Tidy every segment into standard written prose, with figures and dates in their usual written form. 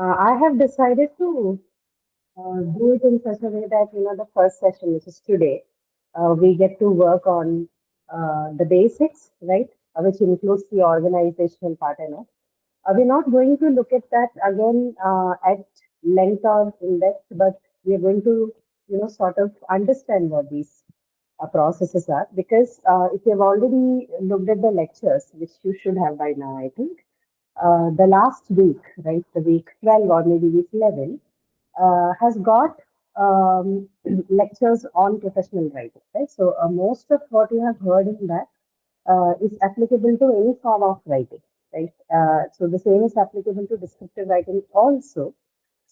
I have decided to do it in such a way that, the first session, which is today, we get to work on the basics, right? Which includes the organizational part and all. We're not going to look at that again at length or in depth, but we are going to, sort of understand what these processes are. Because if you've already looked at the lectures, which you should have by now, I think, the last week, right, the week 12 or maybe week 11, has got lectures on professional writing, right? So most of what you have heard in that is applicable to any form of writing, right? So the same is applicable to descriptive writing also.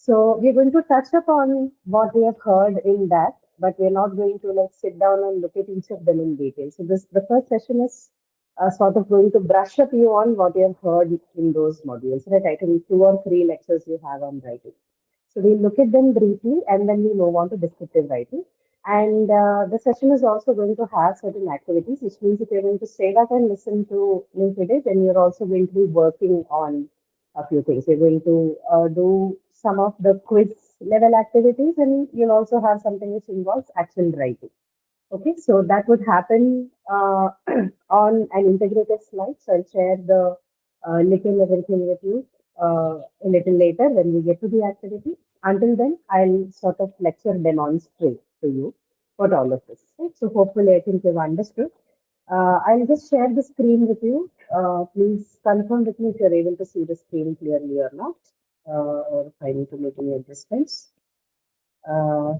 So we're going to touch upon what we have heard in that, but we're not going to like sit down and look at each of them in detail. So this the first session is sort of going to brush up you on what you have heard in those modules, right? I think two or three lectures you have on writing. So we'll look at them briefly and then we move on to descriptive writing. And the session is also going to have certain activities, which means if you're going to stay back and listen to me today, then you're also going to be working on a few things. You're going to do some of the quiz level activities, and you'll also have something which involves actual writing. Okay, so that would happen on an integrated slide. So I'll share the link and everything with you a little later when we get to the activity. Until then, I'll sort of lecture demonstrate to you what all of this. Right? So hopefully, I think you've understood. I'll just share the screen with you. Please confirm with me if you're able to see the screen clearly or not, or if I need to make any adjustments. Uh,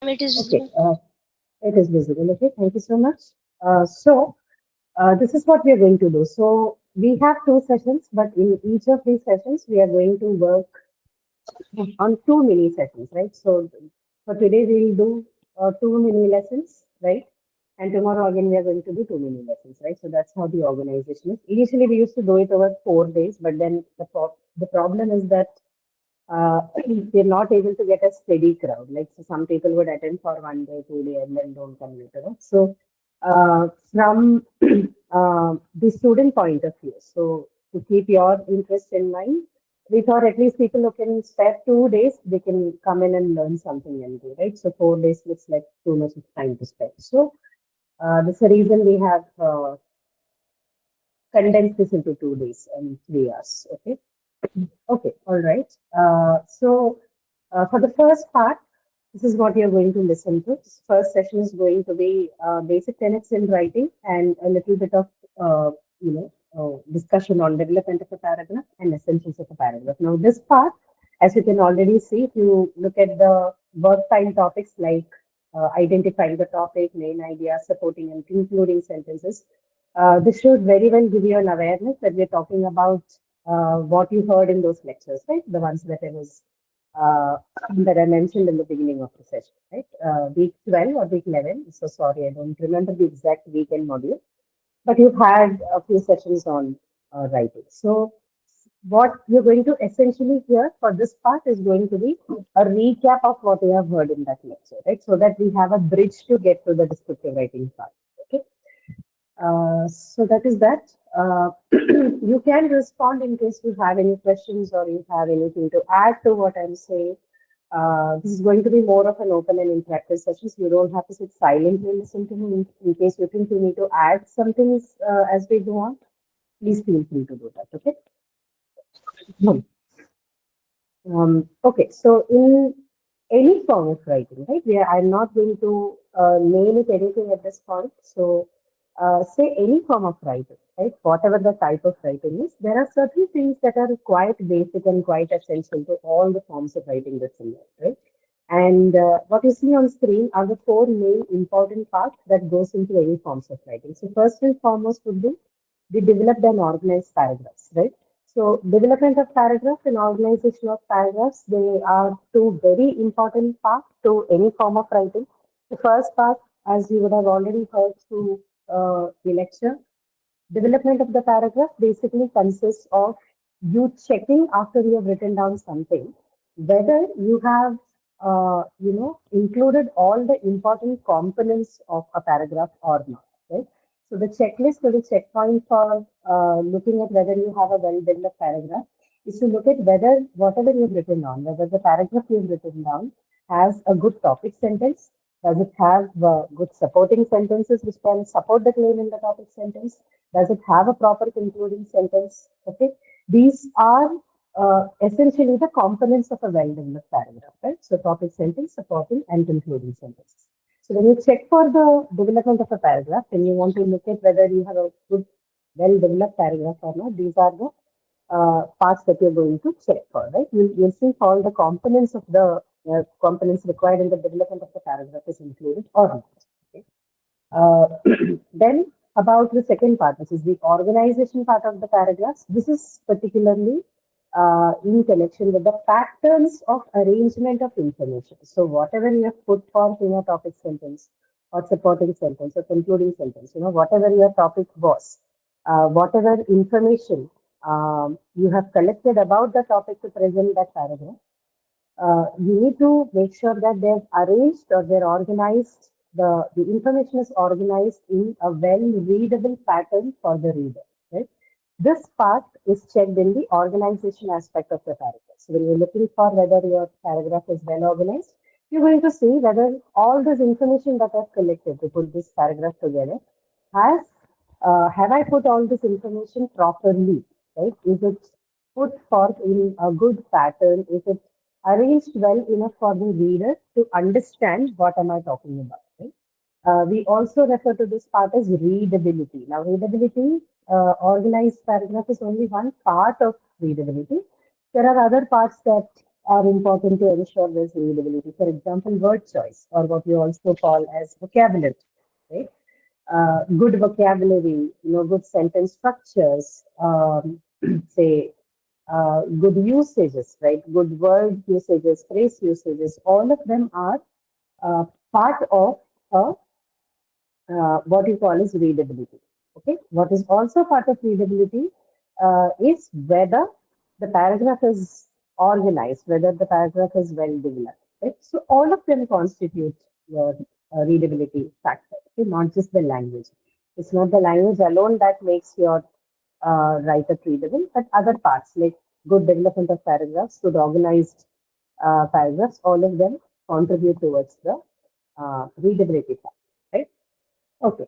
It is okay, visible. it is visible. Okay, thank you so much. So this is what we are going to do. So we have two sessions, but in each of these sessions, we are going to work on two mini sessions, right? So for today, we'll do two mini lessons, right? And tomorrow again, we are going to do two mini lessons, right? So that's how the organization is. Initially, we used to do it over 4 days, but then the problem is that we're not able to get a steady crowd. Like, so some people would attend for 1 day, 2 day, and then don't come later on. So, from the student point of view, so to keep your interest in mind, we thought at least people who can spare 2 days, they can come in and learn something and do, right? So 4 days looks like too much of time to spend. So, that's the reason we have condensed this into 2 days and 3 hours. Okay. Okay, all right. For the first part, this is what you're going to listen to. This first session is going to be basic tenets in writing and a little bit of discussion on development of a paragraph and essentials of a paragraph. Now, this part, as you can already see, if you look at the work time topics like identifying the topic, main idea, supporting and concluding sentences, this should very well give you an awareness that we're talking about what you heard in those lectures, right? The ones that I was that I mentioned in the beginning of the session, right? Week 12 or week 11. So sorry, I don't remember the exact week and module, but you've had a few sessions on writing. So what you're going to essentially hear for this part is going to be a recap of what you have heard in that lecture, right? So that we have a bridge to get to the descriptive writing part. Okay. So that is that. You can respond in case you have any questions or you have anything to add to what I'm saying. This is going to be more of an open and interactive session, so you don't have to sit silently and listen to me. In case you think you need to add some things as we go on, please feel free to do that. Okay. Okay, so in any form of writing, right? I'm not going to name it anything at this point. So, say any form of writing, right? Whatever the type of writing is, there are certain things that are quite basic and quite essential to all the forms of writing that's in there, right? And what you see on screen are the four main important parts that goes into any forms of writing. So, first and foremost would be the developed and organized paragraphs, right? So development of paragraph and organization of paragraphs, they are two very important parts to any form of writing. The first part, as you would have already heard through the lecture, development of the paragraph basically consists of you checking after you have written down something, whether you have included all the important components of a paragraph or not, right? So the checklist or the checkpoint for looking at whether you have a well-developed paragraph is to look at whether whatever you've written down, whether the paragraph you've written down has a good topic sentence, does it have good supporting sentences which can support the claim in the topic sentence, does it have a proper concluding sentence, okay? These are essentially the components of a well-developed paragraph, right? So topic sentence, supporting, and concluding sentences. So when you check for the development of a paragraph, then you want to look at whether you have a good, well-developed paragraph or not. These are the parts that you're going to check for, right? You'll see all the components of the components required in the development of the paragraph is included or not. Okay? Uh, then about the second part, which is the organization part of the paragraphs. This is particularly in connection with the patterns of arrangement of information. So whatever you have put forth in a topic sentence or supporting sentence or concluding sentence, whatever your topic was, whatever information you have collected about the topic to present that paragraph, you need to make sure that they're arranged or they're organized, the information is organized in a well readable pattern for the reader, right? This part is checked in the organization aspect of the paragraph. So when you're looking for whether your paragraph is well organized, you're going to see whether all this information that I've collected to put this paragraph together has have I put all this information properly, right? Is it put forth in a good pattern? Is it arranged well enough for the reader to understand what am I talking about, right? We also refer to this part as readability. Now, readability, organized paragraph is only one part of readability. There are other parts that are important to ensure there's readability. For example, word choice, or what we also call as vocabulary, right? Good vocabulary, good sentence structures, say good usages, right? Good word usages, phrase usages, all of them are part of a what you call as readability. Okay, what is also part of readability is whether the paragraph is organized, whether the paragraph is well developed. Right? So all of them constitute your readability factor, okay? Not just the language. It's not the language alone that makes your writer readable, but other parts like good development of paragraphs, good organized paragraphs, all of them contribute towards the readability part, right? Okay.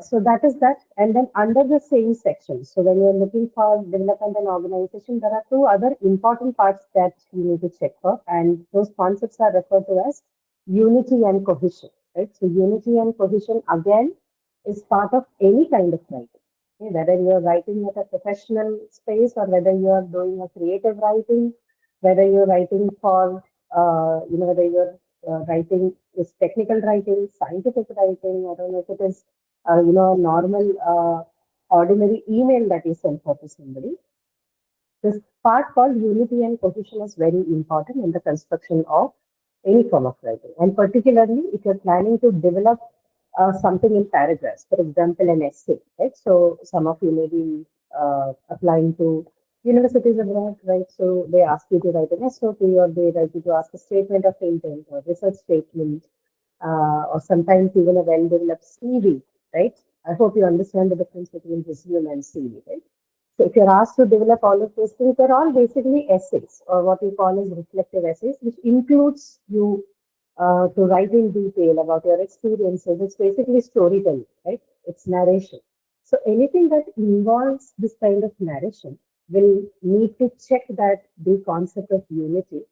So that is that. And then under the same section, so when you're looking for development and organization, there are two other important parts that you need to check for. And those concepts are referred to as unity and cohesion, right? So unity and cohesion, again, is part of any kind of writing. Okay? Whether you're writing at a professional space or whether you're doing a creative writing, whether you're writing for, whether you're writing is technical writing, scientific writing. I don't know if it is, a normal, ordinary email that you send for to somebody. This part called unity and cohesion is very important in the construction of any form of writing. And particularly if you're planning to develop something in paragraphs, for example, an essay, right? So some of you may be applying to universities abroad, right? So they ask you to write an SOP or they write you to ask a statement of intent or research statement or sometimes even a well-developed CV, right? I hope you understand the difference between resume and CV, right? So if you're asked to develop all of those things, they're all basically essays or what we call as reflective essays, which includes you to write in detail about your experiences. It's basically storytelling, right? It's narration. So anything that involves this kind of narration will need to check that the concept of unity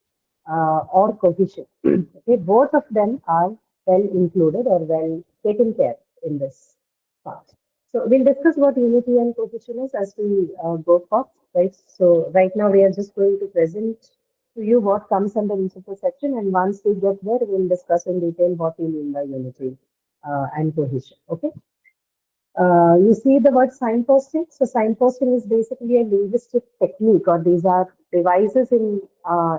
or cohesion. Okay, both of them are well included or well taken care in this part. So we'll discuss what unity and cohesion is as we go forth, right? So right now we are just going to present to you what comes under each of the section, and once we get there, we'll discuss in detail what we mean by unity and cohesion. Okay. You see the word signposting. So signposting is basically a linguistic technique, or these are devices in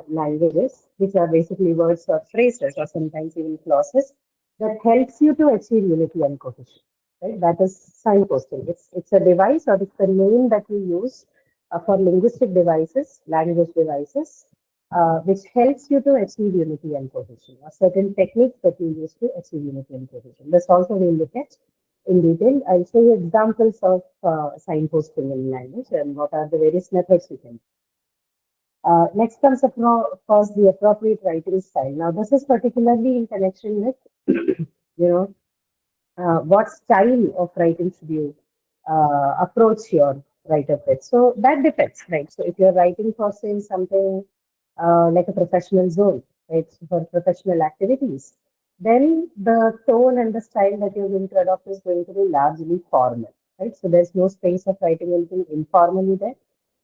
languages, which are basically words or phrases, or sometimes even clauses, that helps you to achieve unity and cohesion. Right? That is signposting. It's a device, or it's the name that we use for linguistic devices, language devices, which helps you to achieve unity and cohesion, or certain techniques that you use to achieve unity and cohesion. This also we'll look at in detail. I'll show you examples of signposting in language and what are the various methods we can. Next comes, of course, the appropriate writing style. Now, this is particularly in connection with, you know, what style of writing should you approach your writer with. So that depends, right? So if you're writing for, say, something like a professional zone, right, for professional activities, then the tone and the style that you're going to adopt is going to be largely formal, right? So there's no space of writing anything informally there,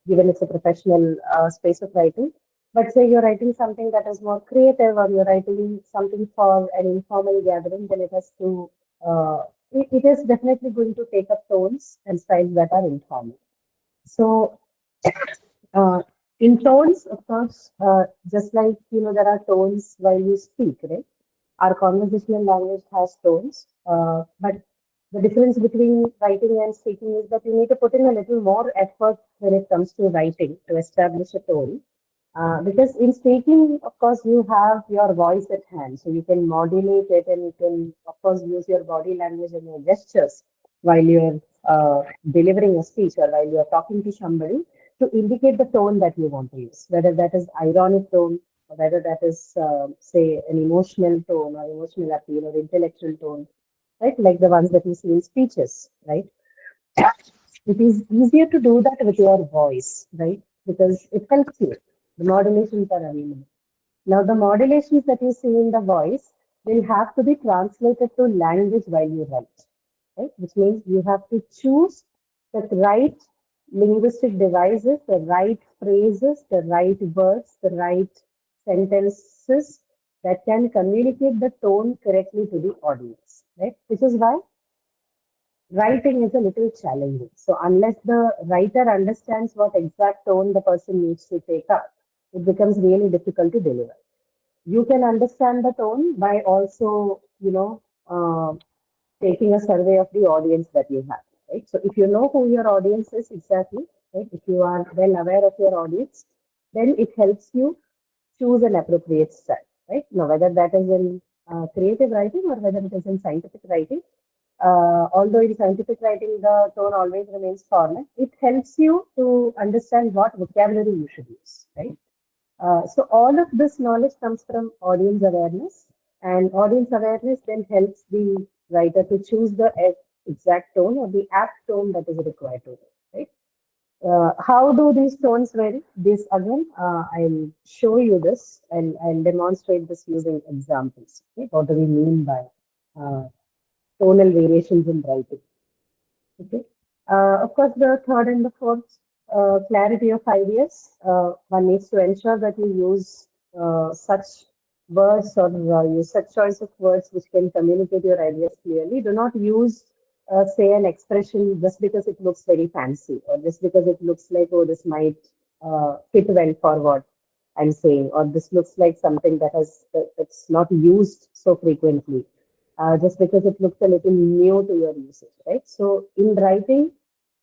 given it's a professional space of writing. But say you're writing something that is more creative, or you're writing something for an informal gathering, then it has to, it is definitely going to take up tones and styles that are informal. So, uh, in tones, of course, just like there are tones while you speak, right? Our conversational language has tones, but the difference between writing and speaking is that you need to put in a little more effort when it comes to writing to establish a tone. Because in speaking, of course, you have your voice at hand, so you can modulate it, and you can, of course, use your body language and your gestures while you're delivering a speech or while you're talking to somebody to indicate the tone that you want to use, whether that is ironic tone, or whether that is, say, an emotional tone or emotional appeal or intellectual tone, right? Like the ones that you see in speeches, right? It is easier to do that with your voice, right? Because it helps you. The modulations are available. Now, the modulations that you see in the voice will have to be translated to language while you write, right? Which means you have to choose the right linguistic devices, the right phrases, the right words, the right sentences that can communicate the tone correctly to the audience, right? Which is why writing is a little challenging. So unless the writer understands what exact tone the person needs to take up, it becomes really difficult to deliver. You can understand the tone by also, taking a survey of the audience that you have, right? So if you know who your audience is exactly, right? If you are well aware of your audience, then it helps you choose an appropriate style, right? Now, whether that is in creative writing or whether it is in scientific writing, although in scientific writing the tone always remains formal, it helps you to understand what vocabulary you should use, right? So all of this knowledge comes from audience awareness, and audience awareness then helps the writer to choose the exact tone or the apt tone that is required to write, right? How do these tones vary? This again, I'll show you this and I'll demonstrate this using examples. Okay? What do we mean by uh, tonal variations in writing? Okay. Of course, the third and the fourth, clarity of ideas. One needs to ensure that you use such words or use such choice of words which can communicate your ideas clearly. Do not use, say, an expression just because it looks very fancy or just because it looks like, oh, this might fit well for what I'm saying, or this looks like something that's not used so frequently, just because it looks a little new to your usage, right? So in writing,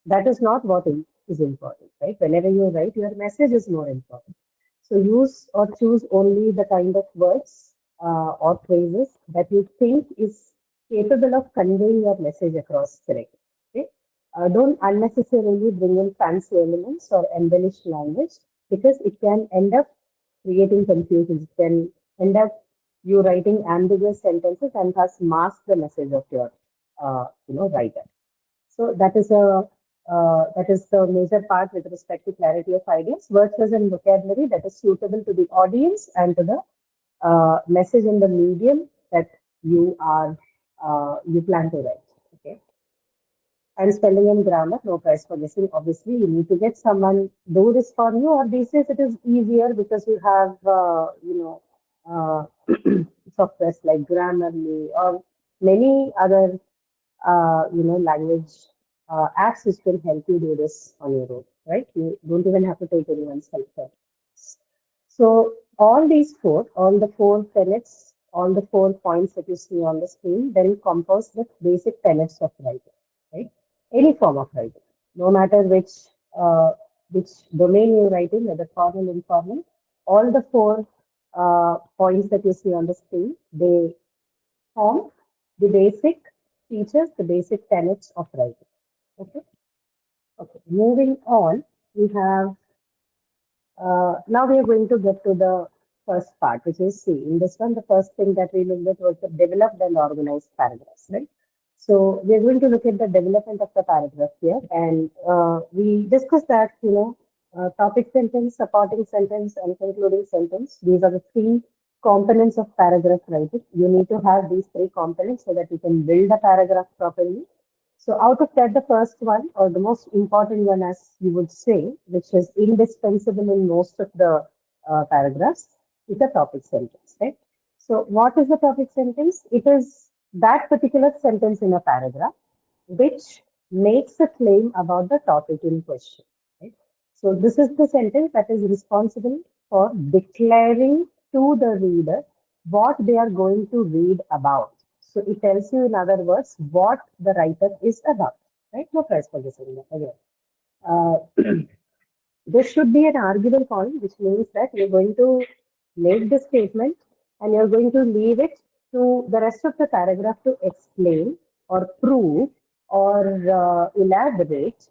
that is not what is important, right? Whenever you write, your message is more important. So use or choose only the kind of words or phrases that you think is capable of conveying your message across correctly. Okay? Don't unnecessarily bring in fancy elements or embellished language because it can end up creating confusion. It can end up you writing ambiguous sentences and thus mask the message of your writer. So that is the major part with respect to clarity of ideas, word choice and vocabulary that is suitable to the audience and to the message in the medium that you plan to write. Okay. And spelling and grammar, no prize for guessing. Obviously, you need to get someone do this for you, or these days it is easier because you have, softwares like Grammarly or many other, language apps which can help you do this on your own, right? You don't even have to take anyone's help for this. So all the four tenets, all the 4 points that you see on the screen, then compose the basic tenets of writing, right? Any form of writing, no matter which domain you write in, whether formal, informal. all the four points that you see on the screen, they form the basic features, the basic tenets of writing. Okay. Okay. Moving on, we have now we are going to get to the first part, which is C. In this one, the first thing that we looked at was the developed and organized paragraphs, right? So we are going to look at the development of the paragraph here, and we discussed that topic sentence, supporting sentence, and concluding sentence. These are the three components of paragraph writing. You need to have these three components so that you can build a paragraph properly. So out of that, the first one, or the most important one, as you would say, which is indispensable in most of the paragraphs, is the topic sentence, right? So what is the topic sentence? It is that particular sentence in a paragraph which makes a claim about the topic in question, right? So this is the sentence that is responsible for declaring to the reader what they are going to read about. So it tells you, in other words, what the writer is about, right? No price for this again. Uh, this should be an arguable point, which means that you're going to make the statement and you're going to leave it to the rest of the paragraph to explain or prove or elaborate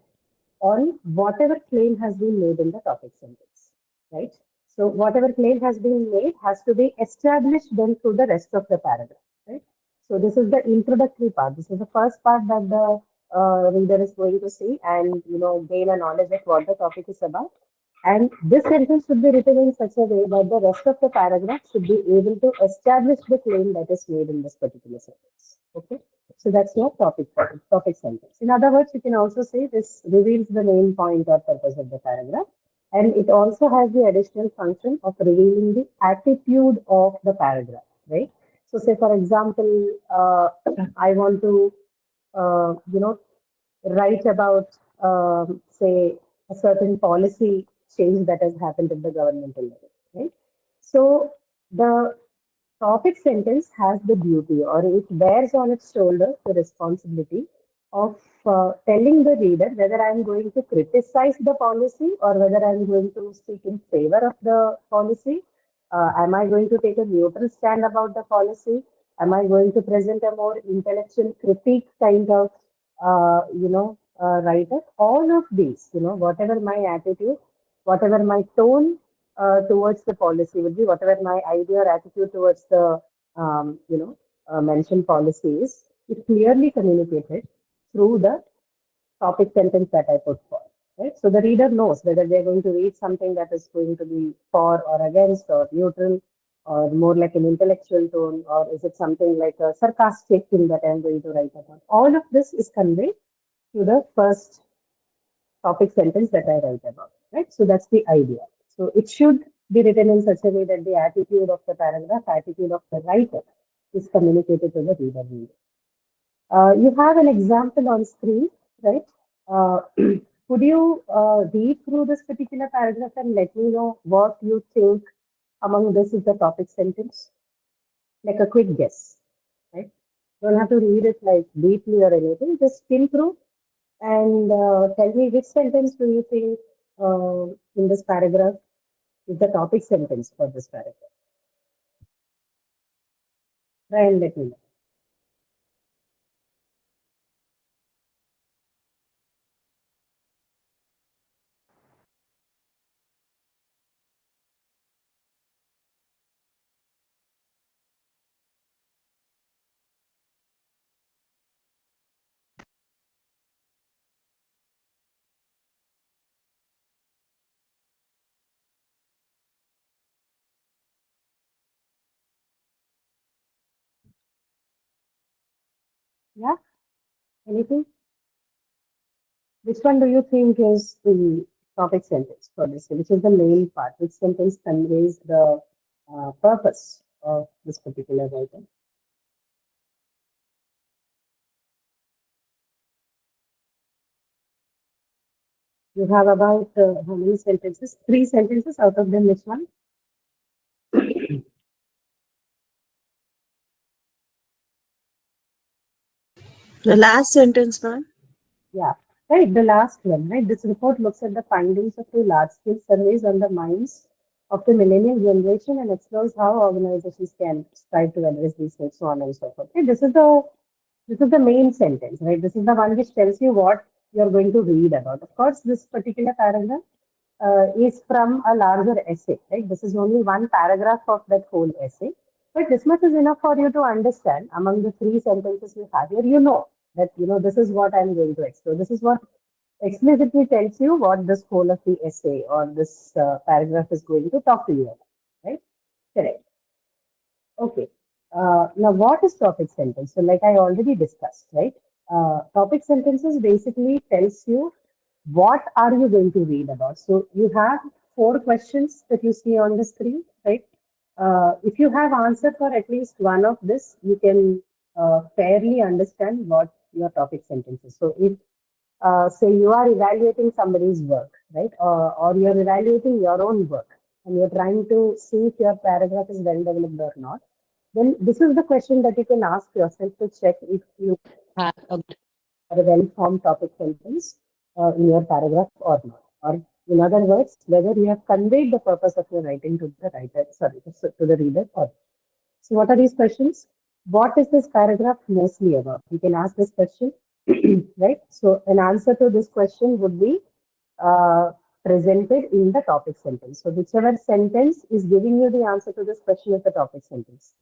on whatever claim has been made in the topic sentence, right? So whatever claim has been made has to be established then through the rest of the paragraph, right? So this is the introductory part. This is the first part that the reader is going to see and gain a knowledge of what the topic is about. And this sentence should be written in such a way that the rest of the paragraph should be able to establish the claim that is made in this particular sentence. Okay. So that's your topic sentence. In other words, you can also say this reveals the main point or purpose of the paragraph. And it also has the additional function of revealing the attitude of the paragraph, right? So say, for example, I want to, write about, say, a certain policy change that has happened at the governmental level, right? So the topic sentence has the duty or it bears on its shoulders the responsibility of telling the reader whether I'm going to criticize the policy or whether I'm going to speak in favor of the policy. Am I going to take a neutral stand about the policy? Am I going to present a more intellectual critique kind of, writer? All of these, whatever my attitude, whatever my tone towards the policy would be, whatever my idea or attitude towards the mentioned policies is clearly communicated through the topic sentence that I put forth. Right? So the reader knows whether they're going to read something that is going to be for or against or neutral or more like an intellectual tone, or is it something like a sarcastic thing that I'm going to write about. All of this is conveyed to the first topic sentence that I write about, right? So that's the idea. So it should be written in such a way that the attitude of the paragraph, attitude of the writer is communicated to the reader. You have an example on screen, right? Could you read through this particular paragraph and let me know what you think among this is the topic sentence? Like a quick guess, right? Don't have to read it like deeply or anything. Just skim through and tell me which sentence do you think in this paragraph is the topic sentence for this paragraph? Try and let me know. Yeah, anything? Which one do you think is the topic sentence for this? Which is the main part? Which sentence conveys the purpose of this particular writing? You have about how many sentences? Three sentences out of them. Which one? The last sentence, ma'am. Yeah, right. The last one, right? This report looks at the findings of two large-scale surveys on the minds of the millennial generation and explores how organizations can strive to address these needs, so on and so forth. Okay, this is the main sentence, right? This is the one which tells you what you're going to read about. Of course, this particular paragraph is from a larger essay, right? This is only one paragraph of that whole essay. But this much is enough for you to understand among the three sentences you have here. You know that, this is what I'm going to explore. This is what explicitly tells you what this whole of the essay or this paragraph is going to talk to you about, right? Correct. Okay. Now, what is topic sentence? So, like I already discussed, right? Topic sentences basically tells you what are you going to read about. So, you have four questions that you see on the screen, right? If you have answered for at least one of this, you can fairly understand what your topic sentence is. So, if say you are evaluating somebody's work, right? Or you're evaluating your own work and you're trying to see if your paragraph is well developed or not, then this is the question that you can ask yourself to check if you have a good or a well-formed topic sentence in your paragraph or not. Or in other words, whether you have conveyed the purpose of your writing to the writer, sorry, to the reader or not. So, what are these questions? What is this paragraph mostly about? You can ask this question, right? So, an answer to this question would be uh, presented in the topic sentence. So, whichever sentence is giving you the answer to this question is the topic sentence.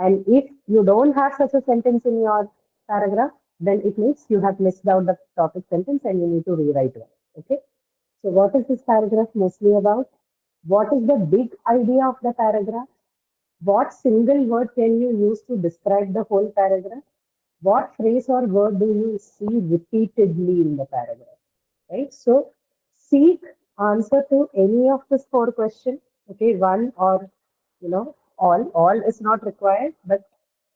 And if you don't have such a sentence in your paragraph, then it means you have missed out the topic sentence and you need to rewrite it. Okay. So, what is this paragraph mostly about? What is the big idea of the paragraph? What single word can you use to describe the whole paragraph? What phrase or word do you see repeatedly in the paragraph? Right? So seek answer to any of these four questions. Okay, one or all. All is not required, but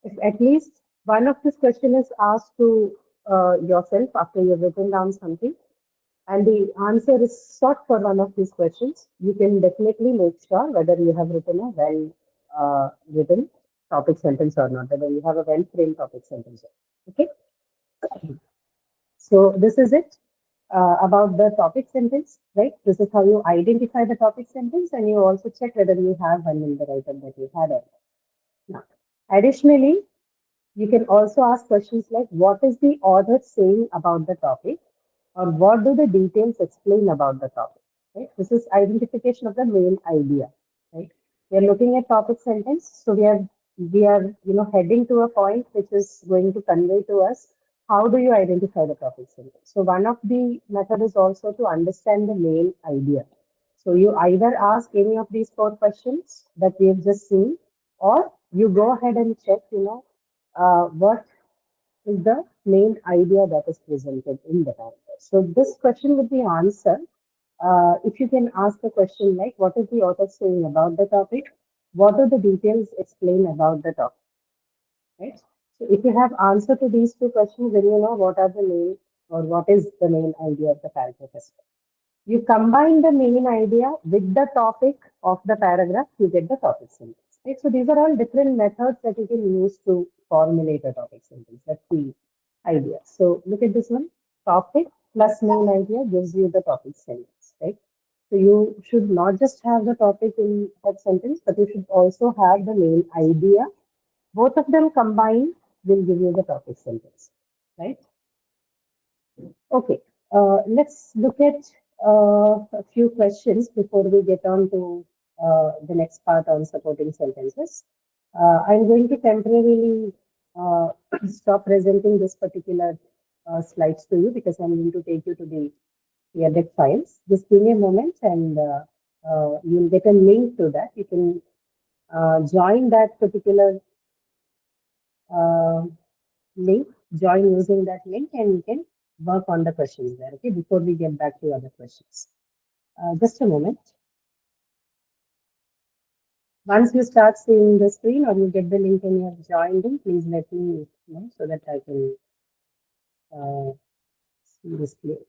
if at least one of this question is asked to yourself after you've written down something, and the answer is sought for one of these questions, you can definitely make sure whether you have written a well written topic sentence or not, whether you have a well framed topic sentence. Okay, so this is it about the topic sentence, right? This is how you identify the topic sentence, and you also check whether you have one in the writer that you had. Or not. Now, additionally, you can also ask questions like what is the author saying about the topic or what do the details explain about the topic, right? This is identification of the main idea, right? We are looking at topic sentence, so we are heading to a point which is going to convey to us how do you identify the topic sentence. So one of the method is also to understand the main idea. So you either ask any of these four questions that we have just seen, or you go ahead and check, what is the main idea that is presented in the paragraph. So this question would be answered if you can ask the question like, what is the author saying about the topic? What are the details explain about the topic? Right. So if you have answer to these two questions, then you know what are the main or what is the main idea of the paragraph as well. You combine the main idea with the topic of the paragraph, you get the topic sentence. Right? So these are all different methods that you can use to formulate a topic sentence. That's the idea. So look at this one. Topic plus main idea gives you the topic sentence, right? So you should not just have the topic in that sentence, but you should also have the main idea. Both of them combined will give you the topic sentence, right? Okay, let's look at a few questions before we get on to the next part on supporting sentences. I'm going to temporarily uh, stop presenting this particular slides to you because I'm going to take you to the edit files. Just give me a moment and you'll get a link to that. You can join that particular uh, link, join using that link, and you can work on the questions there, okay, before we get back to other questions. Just a moment. Once you start seeing the screen or you get the link and you have joined in, please let me know so that I can see this clearly.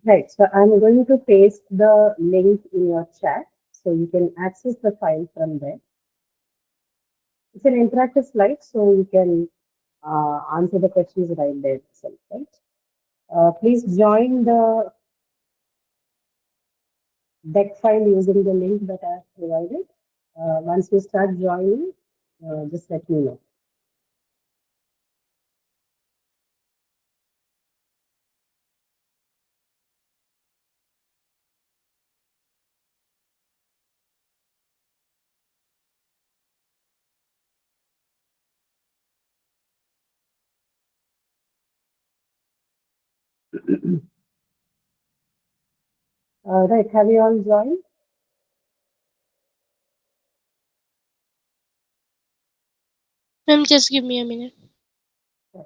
Right. So I'm going to paste the link in your chat so you can access the file from there. It's an interactive slide, so you can answer the questions right there itself, right? Please join the deck file using the link that I have provided. Once you start joining, just let me know. Right, have you all joined? Just give me a minute. Right.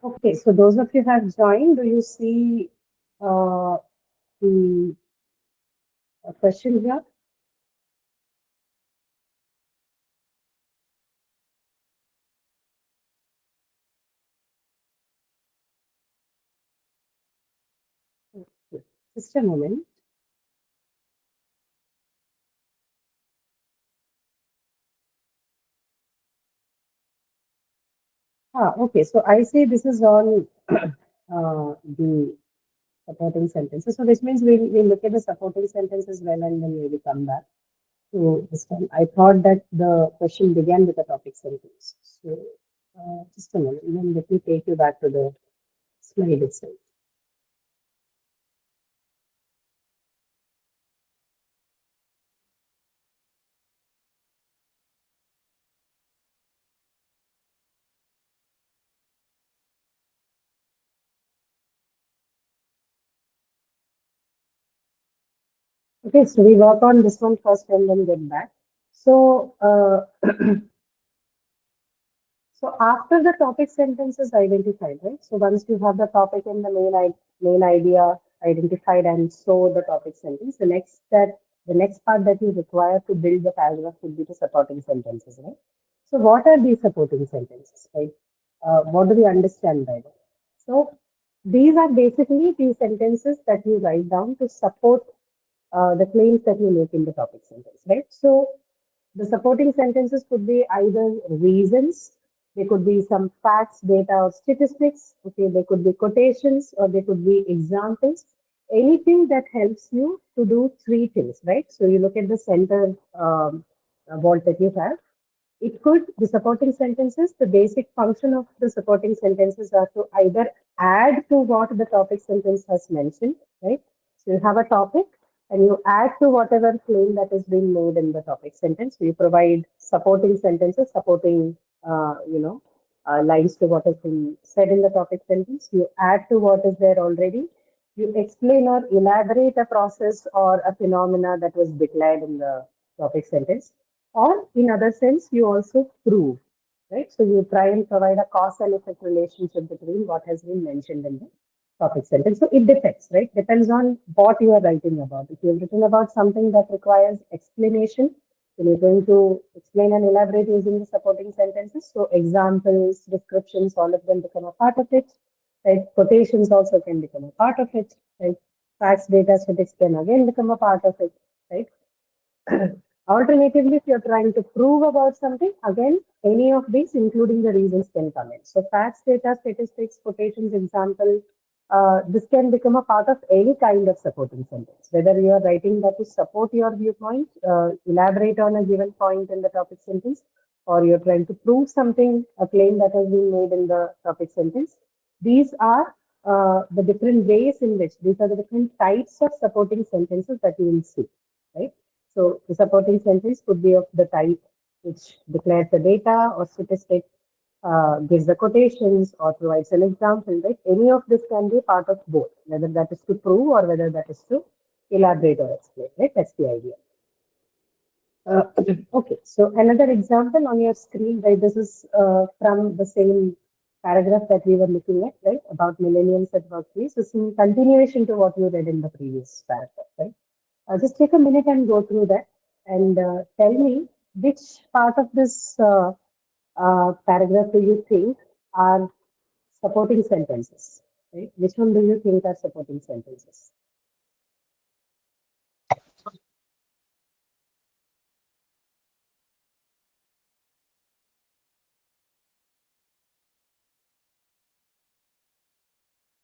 Okay, so those of you who have joined, do you see the question here? Okay, just a moment. Okay, so I say this is all the supporting sentences. So which means we'll look at the supporting sentence as well and then maybe come back to this one. I thought that the question began with a topic sentence. So just a moment, then let me take you back to the slide itself. Okay, so we work on this one first and then get back. So So after the topic sentence is identified, right? So once you have the topic and the main idea identified and so the topic sentence, the next part that you require to build the paragraph would be the supporting sentences, right? So what are these supporting sentences, right? What do we understand by that? So these are basically the sentences that you write down to support the claims that you make in the topic sentence, right? So the supporting sentences could be either reasons, they could be some facts, data, or statistics. Okay, they could be quotations, or they could be examples. Anything that helps you to do three things, right? So you look at the center vault that you have. It could, the supporting sentences, the basic function of the supporting sentences are to either add to what the topic sentence has mentioned, right? So you have a topic and you add to whatever claim that is being made in the topic sentence. So you provide supporting sentences, supporting, lines to what has been said in the topic sentence. You add to what is there already. You explain or elaborate a process or a phenomena that was declared in the topic sentence. Or in other sense, you also prove, right? So you try and provide a cause and effect relationship between what has been mentioned in the topic sentence. So it depends, right? Depends on what you are writing about. If you've written about something that requires explanation, then you're going to explain and elaborate using the supporting sentences. So examples, descriptions, all of them become a part of it. Right? Quotations also can become a part of it. Right? Facts, data, statistics can again become a part of it. Right? Alternatively, if you're trying to prove about something, again, any of these, including the reasons, can come in. So facts, data, statistics, quotations, example, this can become a part of any kind of supporting sentence. Whether you are writing that to support your viewpoint, elaborate on a given point in the topic sentence, or you're trying to prove something, a claim that has been made in the topic sentence. These are the different ways in which, these are the different types of supporting sentences that you will see, right? So the supporting sentence could be of the type which declares the data or statistics, gives the quotations or provides an example, right? Any of this can be part of both, whether that is to prove or whether that is to elaborate or explain, right? That's the idea. Uh, okay, so another example on your screen, right? This is from the same paragraph that we were looking at, right, about millennials at workplace. It's in continuation to what you read in the previous paragraph, right? Just take a minute and go through that and tell me which part of this paragraph do you think are supporting sentences, right? Which one do you think are supporting sentences?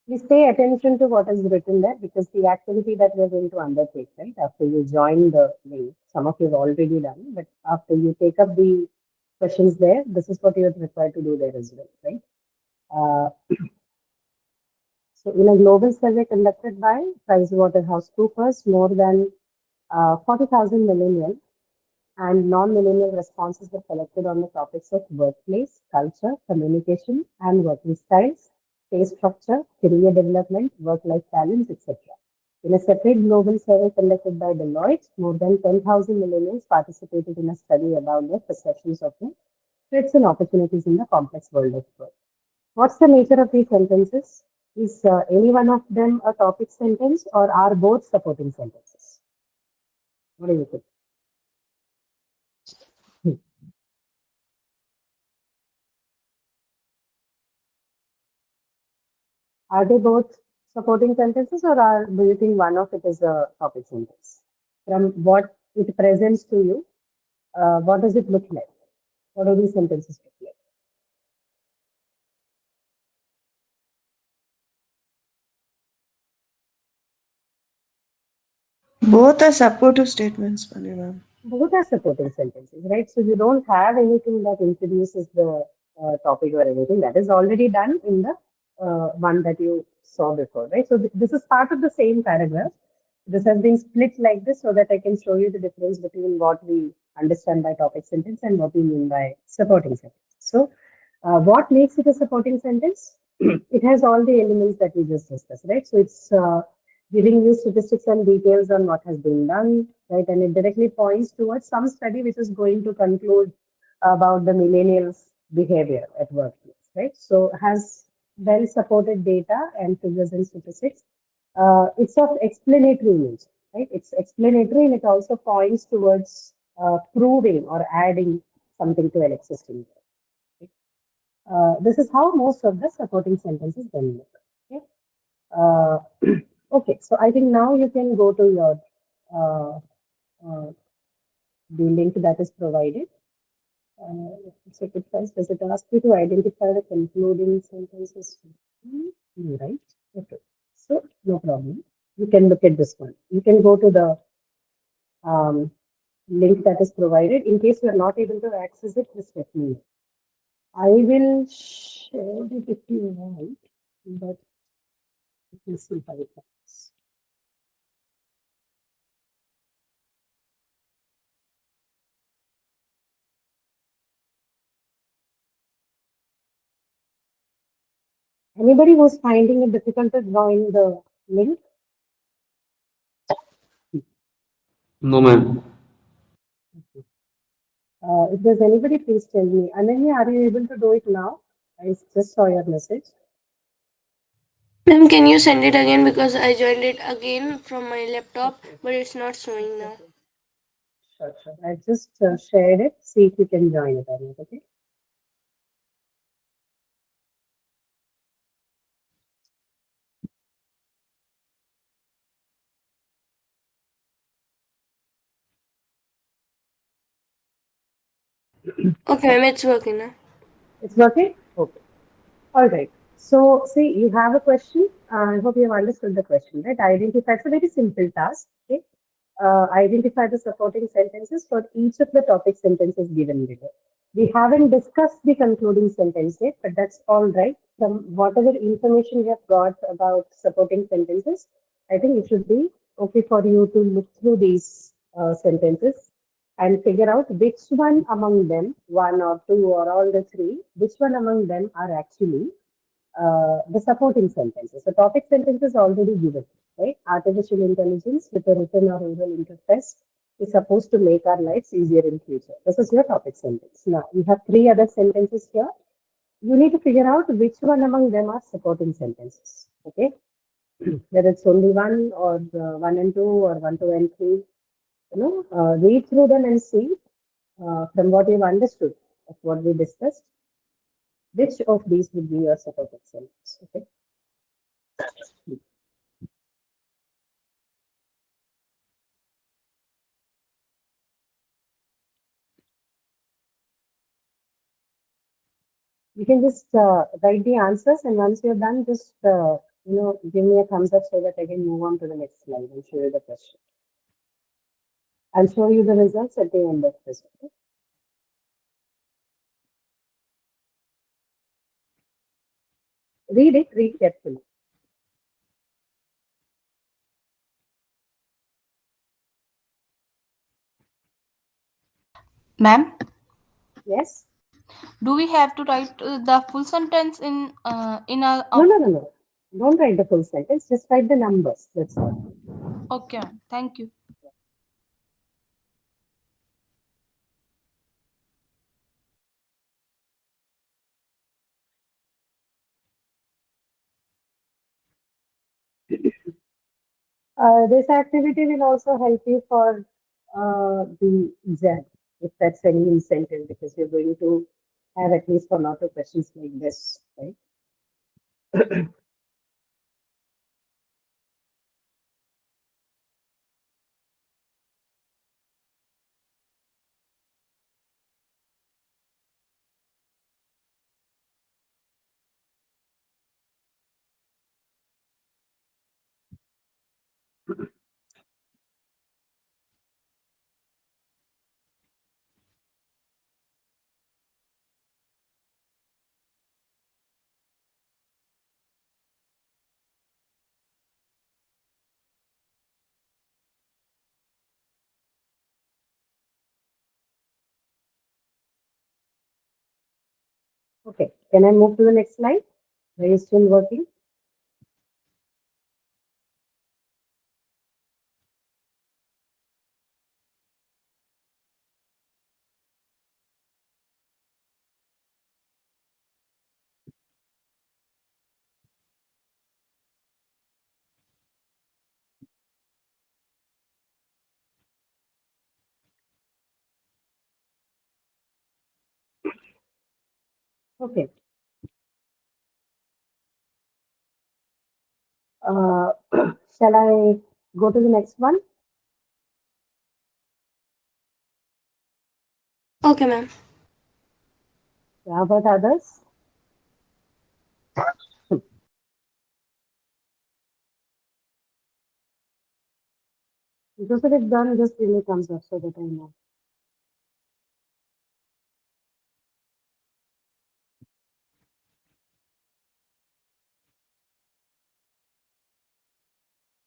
Please pay attention to what is written there because the activity that we're going to undertake, right, after you join the link, some of you have already done, but after you take up the questions there, this is what you're required to do there as well, right? Uh, so, in a global survey conducted by PricewaterhouseCoopers, more than 40,000 millennial and non-millennial responses were collected on the topics of workplace, culture, communication, and working styles, pay structure, career development, work-life balance, etc. In a separate global survey conducted by Deloitte, more than 10,000 millennials participated in a study about their perceptions of the threats and opportunities in the complex world of work. What's the nature of these sentences? Is any one of them a topic sentence or are both supporting sentences? What do you think? Hmm. Are they both supporting sentences or do you think one of it is a topic sentence? From what it presents to you, what does it look like? What do these sentences look like? Both are supportive statements, Pani ma'am. Both are supporting sentences, right? So you don't have anything that introduces the topic or anything. That is already done in the one that you saw before, right? So this is part of the same paragraph. This has been split like this so that I can show you the difference between what we understand by topic sentence and what we mean by supporting sentence. So what makes it a supporting sentence? It has all the elements that we just discussed, right? So it's giving you statistics and details on what has been done, right? And it directly points towards some study which is going to conclude about the millennials' behavior at workplace, right? So has well supported data and figures and statistics. It's of explanatory nature, right? It's explanatory and it also points towards proving or adding something to an existing. Right? This is how most of the supporting sentences then look. Okay? Uh, okay, so I think now you can go to your uh, uh, the link that is provided. Let me check it first. Does it ask you to identify the concluding sentences? Right. Okay. So no problem. You can look at this one. You can go to the um, link that is provided. In case you are not able to access it, just let me know. I will share it if you want, but you can see how it works. Anybody who's finding it difficult to join the link? No, ma'am. If there's anybody, please tell me. Ananya, are you able to do it now? I just saw your message. Ma'am, can you send it again because I joined it again from my laptop, Okay. but it's not showing now. Okay. Sure, sure. I just shared it. See if you can join it or not. Okay. Okay, ma'am, it's working now. It's working? Okay. All right. So, see, you have a question. I hope you have understood the question, right? Identify. It's a very simple task. Okay. Identify the supporting sentences for each of the topic sentences given below. We haven't discussed the concluding sentence yet, but that's all right. From whatever information you have got about supporting sentences, I think it should be okay for you to look through these sentences and figure out which one among them, one or two or all the three, which one among them are actually the supporting sentences. The topic sentence is already given, right? Artificial intelligence with a written or oral interface is supposed to make our lives easier in future. This is your topic sentence. Now, you have three other sentences here. You need to figure out which one among them are supporting sentences. Okay, whether it's only one or one and two or one, two, and three. Read through them and see from what you've understood of what we discussed, which of these would be your supporting sentence. Okay. You can just write the answers, and once you're done, just give me a thumbs up so that I can move on to the next slide and show you the question. I'll show you the results at the end of this. Okay? Read carefully. Ma'am, Yes? do we have to write the full sentence in a No, no, no, no. Don't write the full sentence, just write the numbers. That's all. okay, ma'am. Thank you. This activity will also help you for the exam, if that's any incentive, because you're going to have at least one or two questions like this, right? Okay, can I move to the next slide? Are you still working? Okay. Uh, shall I go to the next one? Okay, ma'am. How about others? Because if it's done, just give me thumbs up so that I know.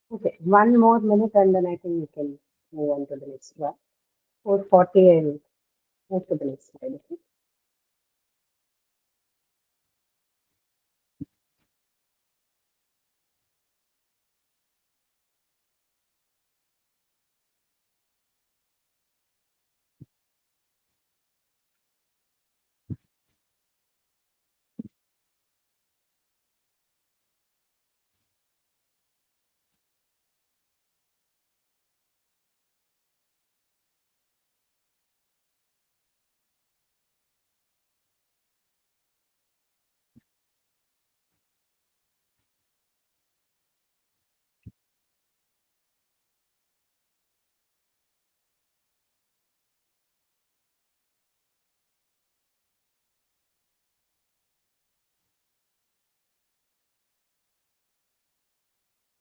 Okay, one more minute and then I think we can move on to the next one. 4:40 and move to the next slide. Okay.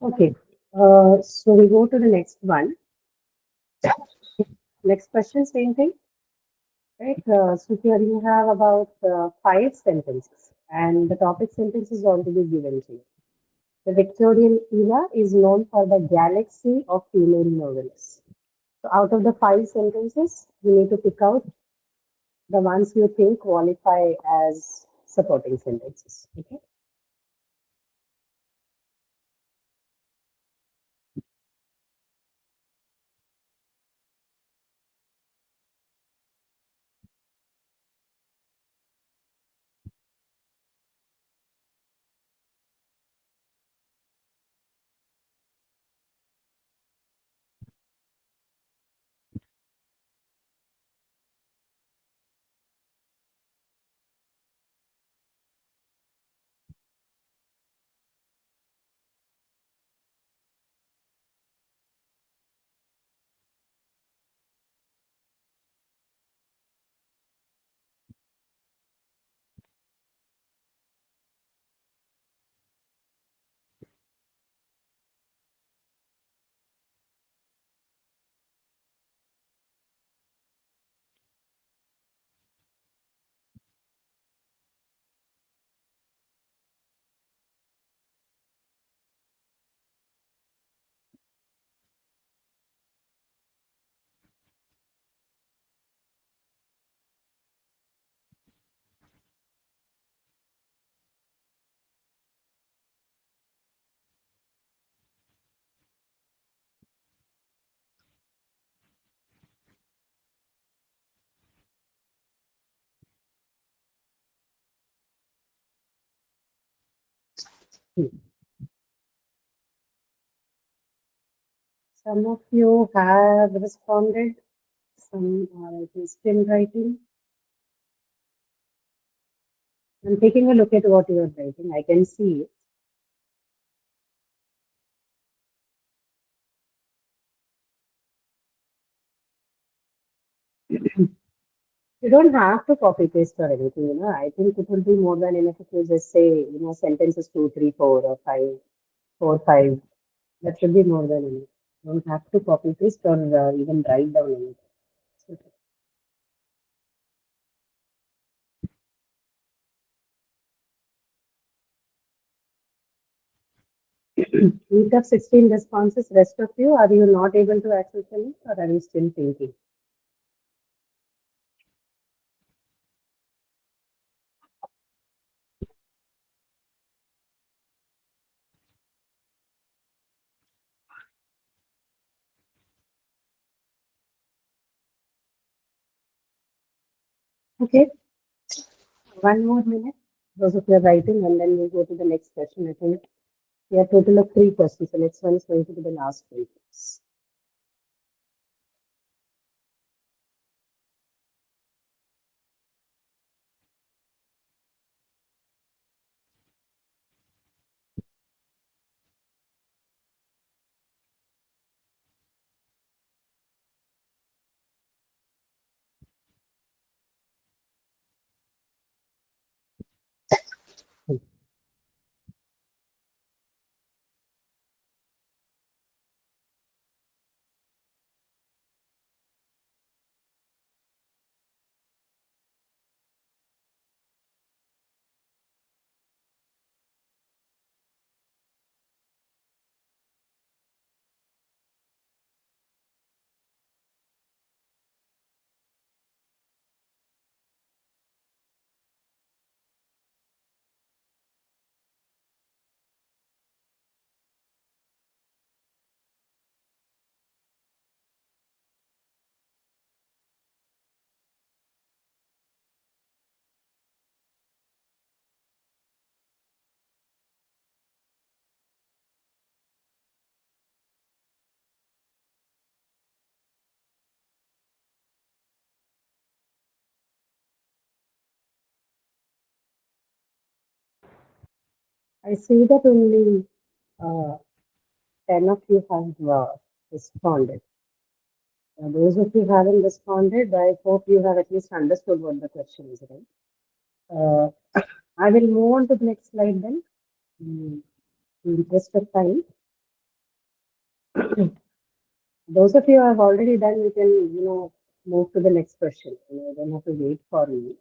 Okay. So we go to the next one. Next question, same thing, right? So here you have about five sentences, and the topic sentence is already given to you. The Victorian era is known for the galaxy of female novelists. So out of the five sentences, you need to pick out the ones you think qualify as supporting sentences. Okay. Hmm. Some of you have responded. Some are, I think, still writing. I'm taking a look at what you are writing. I can see it. You don't have to copy paste or anything, I think it will be more than enough if you just say, sentences two, three, four, or five, four, five. That should be more than enough. You don't have to copy paste or even write down anything. Okay. Each of 16 responses, rest of you, are you not able to access the link or are you still thinking? Okay, one more minute. Those of you are writing and then we'll go to the next question. I think we have total of three questions. The next one is going to be the last three. I see that only uh, 10 of you have responded. Those of you who haven't responded, I hope you have at least understood what the question is, right? Uh, I will move on to the next slide then. Mm, in the interest of time, those of you who have already done, you can, move to the next question. You don't have to wait for me.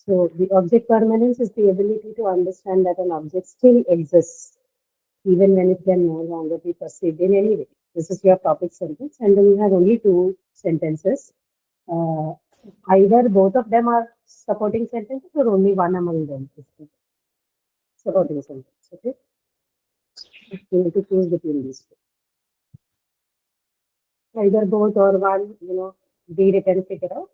So the object permanence is the ability to understand that an object still exists even when it can no longer be perceived in any way. This is your topic sentence, and then you have only two sentences. Uh, Either both of them are supporting sentences or only one among them is the supporting sentence. Okay, you need to choose between these two. Either both or one, read it and figure out.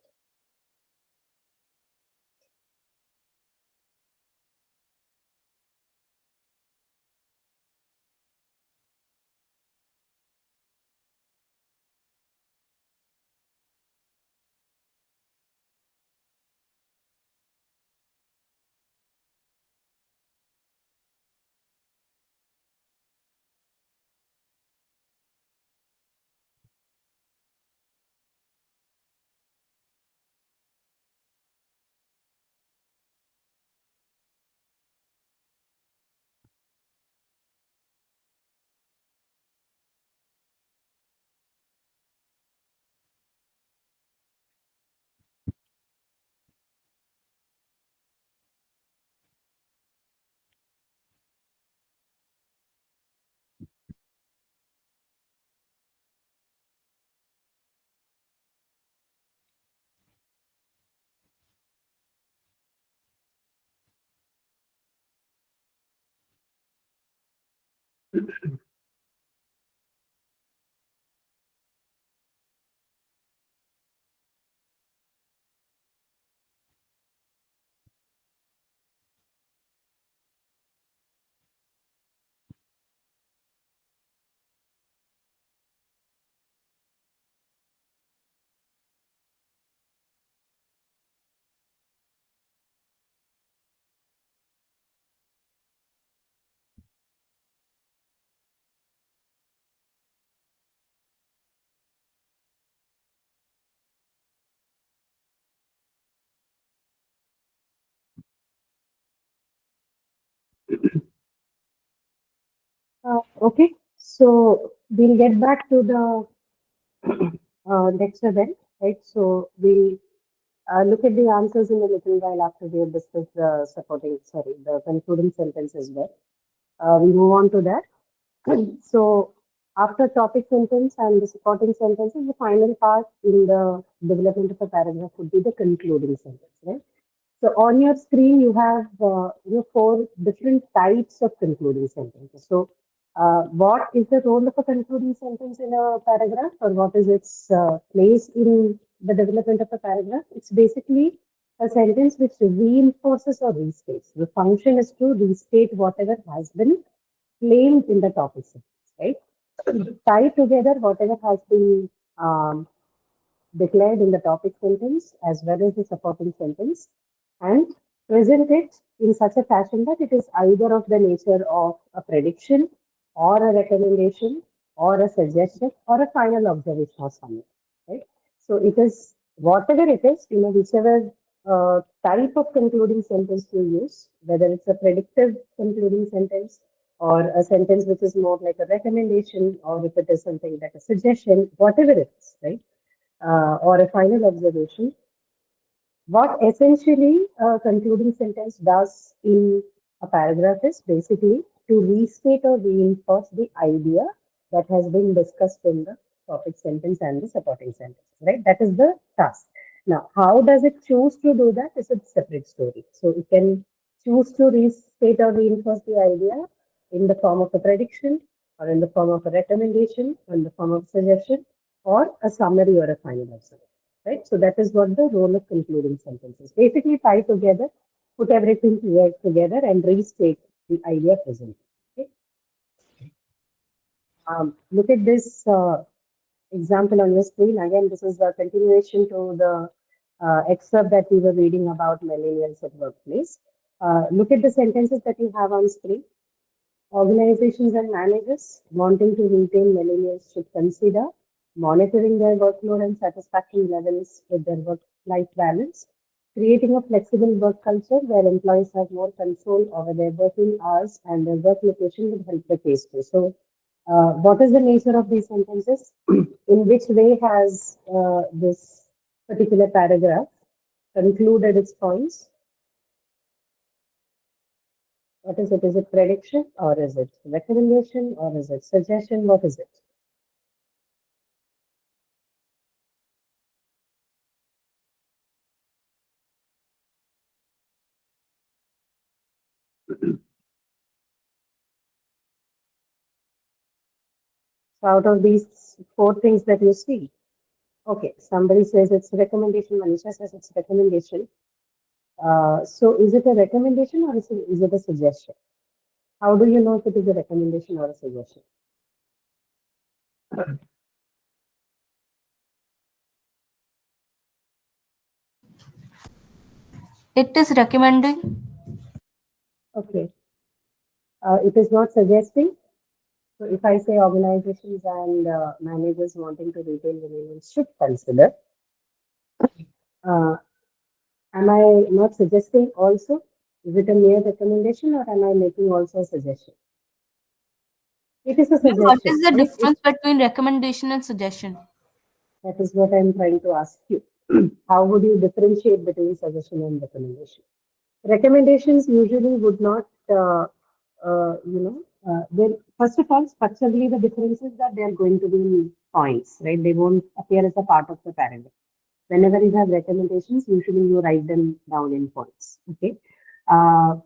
Okay, so we'll get back to the lecture then, right? So we'll look at the answers in a little while after we have discussed the the concluding sentence as well. We move on to that. So after topic sentence and the supporting sentences, the final part in the development of a paragraph would be the concluding sentence, right? So on your screen, you have four different types of concluding sentences. So what is the role of a concluding sentence in a paragraph, or what is its place in the development of a paragraph? It's basically a sentence which reinforces or restates. The function is to restate whatever has been claimed in the topic sentence, right? Tie together whatever has been declared in the topic sentence as well as the supporting sentence and present it in such a fashion that it is either of the nature of a prediction or a recommendation or a suggestion or a final observation or summary, right? So it is whatever it is, whichever type of concluding sentence you use, whether it's a predictive concluding sentence or a sentence which is more like a recommendation, or if it is something like a suggestion, whatever it is, right? Or a final observation. What essentially a concluding sentence does in a paragraph is basically to restate or reinforce the idea that has been discussed in the topic sentence and the supporting sentence, right? That is the task. Now, how does it choose to do that is a separate story. So it can choose to restate or reinforce the idea in the form of a prediction or in the form of a recommendation or in the form of suggestion or a summary or a final observation, right? So that is what the role of concluding sentences. Basically tie together, put everything together and restate the idea presented. Okay? Look at this example on your screen. Again, this is a continuation to the excerpt that we were reading about millennials at workplace. Look at the sentences that you have on screen. Organizations and managers wanting to retain millennials should consider monitoring their workload and satisfaction levels with their work-life balance, creating a flexible work culture where employees have more control over their working hours and their work location would help the case too. So, what is the nature of these sentences? In which way has this particular paragraph concluded its points? What is it? Is it prediction or is it recommendation or is it suggestion? What is it? So out of these four things that you see, okay, somebody says it's recommendation, Manisha says it's recommendation. So is it a recommendation or is it a suggestion? How do you know if it is a recommendation or a suggestion? It is recommending. Okay, it is not suggesting. So if I say organizations and managers wanting to retain millennials should consider, uh, am I not suggesting also? Is it a mere recommendation or am I making also a suggestion? It is a Then what suggestion, is the right? difference between recommendation and suggestion? That is what I'm trying to ask you. How would you differentiate between suggestion and recommendation? Recommendations usually would not, first of all, structurally, the difference is that they are going to be points, right? They won't appear as a part of the paragraph. Whenever you have recommendations, usually you write them down in points, okay? Uh,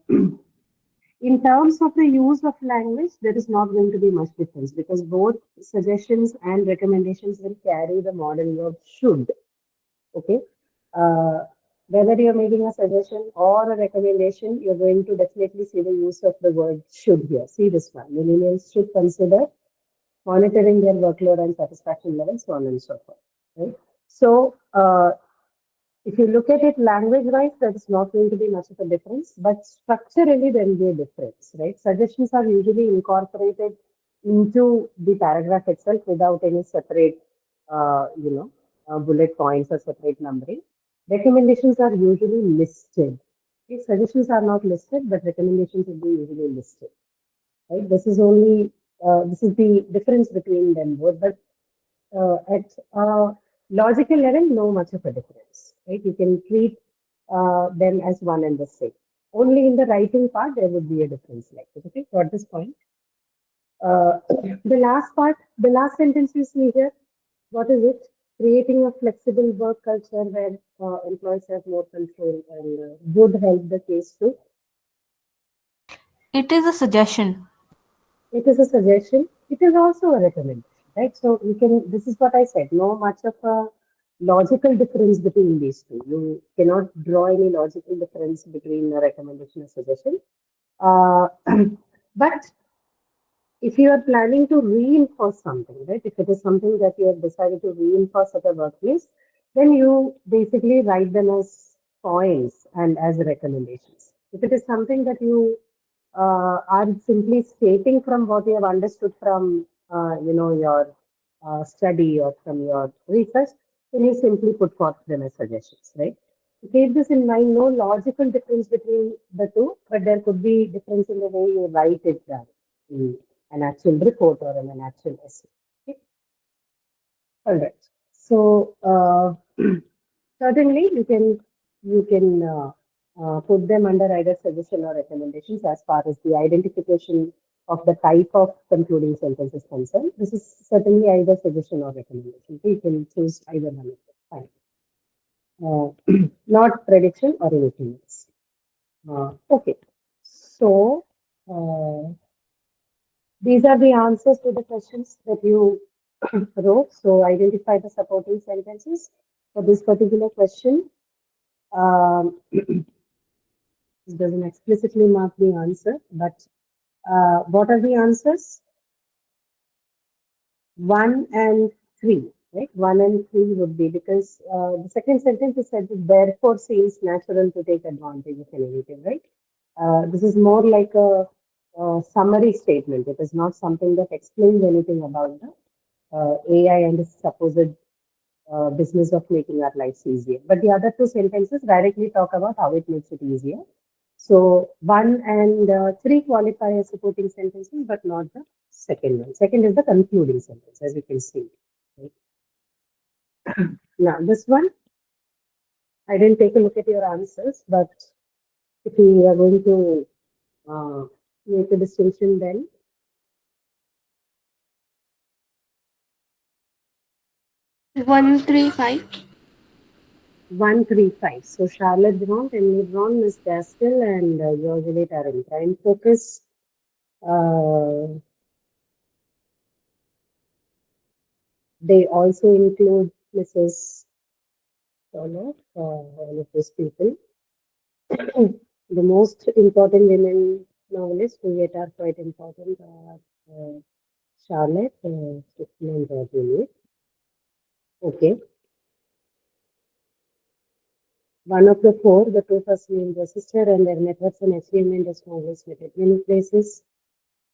In terms of the use of language, there is not going to be much difference because both suggestions and recommendations will carry the model verb should. Okay. Uh, Whether you're making a suggestion or a recommendation, you're going to definitely see the use of the word should here. See this one. Millennials should consider monitoring their workload and satisfaction levels, so on and so forth. Right. So, if you look at it language-wise, there is not going to be much of a difference, but structurally there will be a difference, right? Suggestions are usually incorporated into the paragraph itself without any separate, bullet points or separate numbering. Recommendations are usually listed. Okay, suggestions are not listed, but recommendations will be usually listed, right? This is only This is the difference between them both. But at logical level, no much of a difference, right? You can treat them as one and the same. Only in the writing part, there would be a difference like this. Okay, got this point? Uh, the last part, the last sentence you see here, what is it? Creating a flexible work culture where employees have more control and would help the case too. It is a suggestion. It is a suggestion. It is also a recommendation, right? So you can, this is what I said, no much of a logical difference between these two. You cannot draw any logical difference between a recommendation and suggestion. Uh, but if you are planning to reinforce something, right? If it is something that you have decided to reinforce at a workplace, then you basically write them as points and as recommendations. If it is something that you are simply stating from what you have understood from, your study or from your research, then you simply put forth them as suggestions, right? To keep this in mind, no logical difference between the two, but there could be difference in the way you write it down in an actual report or in an actual essay. Okay? All right. So certainly you can put them under either suggestion or recommendations as far as the identification of the type of concluding sentence is concerned. This is certainly either suggestion or recommendation. So you can choose either one of them. Fine. Not prediction or anything else. Okay. So these are the answers to the questions that you wrote. So identify the supporting sentences for this particular question. It doesn't explicitly mark the answer, but what are the answers? 1 and 3, right? 1 and 3 would be because the second sentence is said, therefore seems natural to take advantage of an negative, right? This is more like a summary statement. It is not something that explains anything about the AI and its supposed business of making our lives easier. But the other two sentences directly talk about how it makes it easier. So 1 and 3 qualify as supporting sentences, but not the second one. Second is the concluding sentence, as you can see. Right? Now, this one, I didn't take a look at your answers, but if we are going to uh, make a distinction, then 135. 135. So Charlotte Brown, Emily Brown, Miss Gaskell, and Georgette are in prime focus. They also include Mrs. Charlotte, all of those people. The most important women novelists who yet are quite important are Charlotte, Stephen, and Virginia. Okay. One of the four, the two first named the sister and their methods and achievement as novelists met at many places.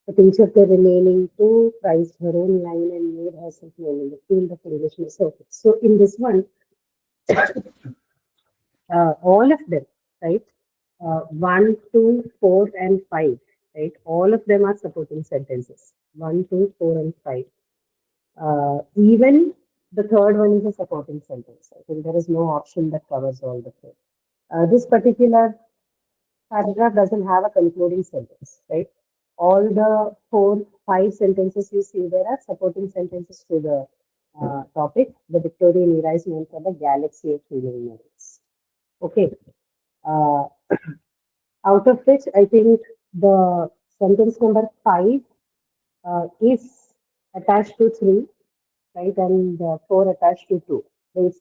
But each of the remaining two prized her own line and made herself known in the field of English circles. So in this one, all of them, right? 1, 2, 4, and 5, right? All of them are supporting sentences. 1, 2, 4, and 5. Even the third one is a supporting sentence. I think there is no option that covers all the four. This particular paragraph doesn't have a concluding sentence, right? All the 4, 5 sentences you see there are supporting sentences to the topic. The Victorian era is known for the galaxy of female novels. Okay. Uh, out of which I think the sentence number 5 is attached to 3, right, and 4 attached to 2.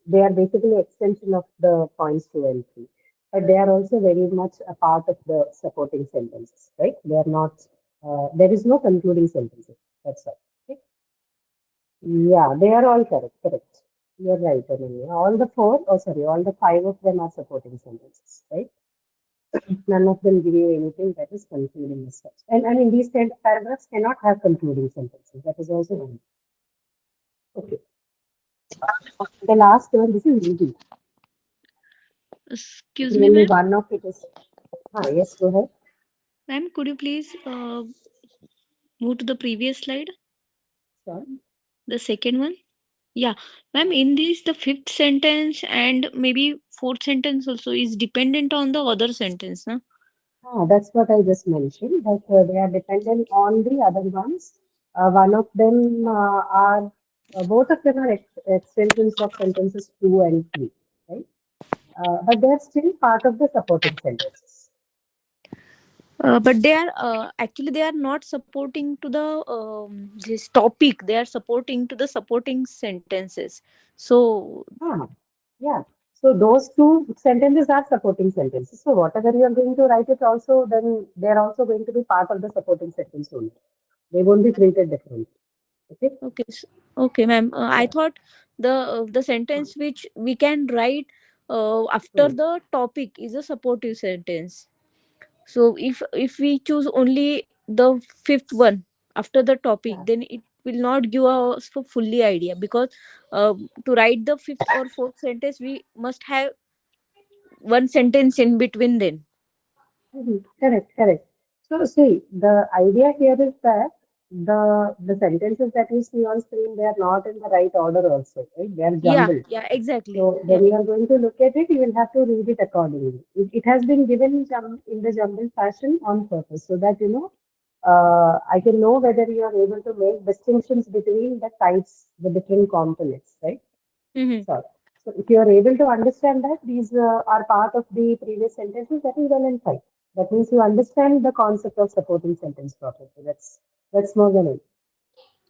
They are basically extension of the points 2 and 3, but they are also very much a part of the supporting sentences, right? They are not. There is no concluding sentences. That's all. Okay? Yeah, they are all correct. Correct. You're right, Ananya. All the four, oh sorry, all the 5 of them are supporting sentences, right? None of them give you anything that is concluding as such. And I mean, these kind of paragraphs cannot have concluding sentences. That is also one. Okay. The last one, this is easy. I Excuse think me, only ma'am. one of it is. Yes, go ahead. Ma'am, could you please move to the previous slide, Sure. the second one. Yeah, ma'am, in this, the fifth sentence and maybe fourth sentence also is dependent on the other sentence, no? That's what I just mentioned, that they are dependent on the other ones. One of them both of them are extensions of sentences two and three, right? But they are still part of the supporting sentences. But they are actually they are not supporting to the this topic. They are supporting to the supporting sentences. So Ah, yeah. So those two sentences are supporting sentences. So whatever you are going to write it also, then they are also going to be part of the supporting sentence only. They won't be treated differently. Okay? okay, okay, ma'am. I Yeah. thought the Hmm. sentence which we can write after Hmm. the topic is a supportive sentence. So if we choose only the fifth one after the topic, Yeah. then it will not give us a fully idea, because to write the fifth or fourth sentence, we must have one sentence in between then. Mhm. Correct, correct. So see, the idea here is that the sentences that you see on screen, they are not in the right order also, right? They are Yeah, jumbled. yeah, exactly. So Yeah. when you are going to look at it, you will have to read it accordingly. It has been given in the jumbled fashion on purpose, so that I can know whether you are able to make distinctions between the types, the different components, right? Mm-hmm. So, so if you are able to understand that these are part of the previous sentences, that is well and fine. That means you understand the concept of supporting sentence properly. That's more than it.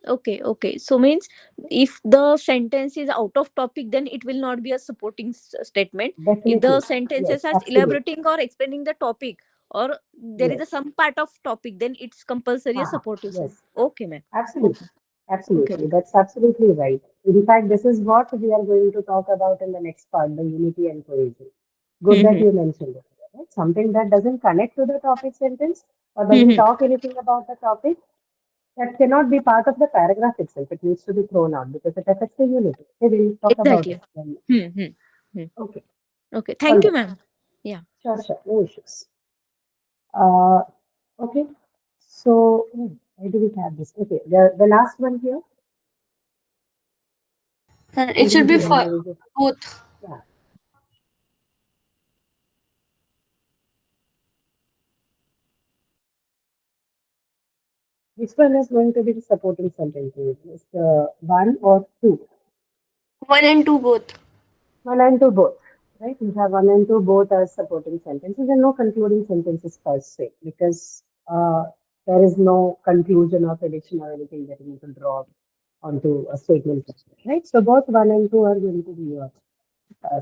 Okay, okay. So means if the sentence is out of topic, then it will not be a supporting statement. If the Definitely. sentences Yes, are absolutely. elaborating or explaining the topic, or there is a Yes. some part of topic, then it's compulsory a Uh-huh. supportive sentence. Yes. Okay, ma'am. Okay, Absolutely. okay. Absolutely. That's absolutely right. In fact, this is what we are going to talk about in the next part, the unity and cohesion. Good that Mm-hmm. you mentioned it. Right? Something that doesn't connect to the topic sentence or doesn't Mm-hmm. talk anything about the topic, that cannot be part of the paragraph itself. It needs to be thrown out because it affects the unity. Okay, we'll talk about it Exactly. then. Mm-hmm. Okay, Okay. all Thank you, right. ma'am. Yeah. Sure, sure. No issues. Uh, okay. So, where do we have this? Okay, the last one here. It should be Unity and for cohesion. both. Yeah. Which one is going to be the supporting sentences? Is the one or two? One and two both. One and two both, right? We have one and two both as supporting sentences and no concluding sentences per se because there is no conclusion or prediction or anything that you need to draw onto a statement, right? So both one and two are going to be your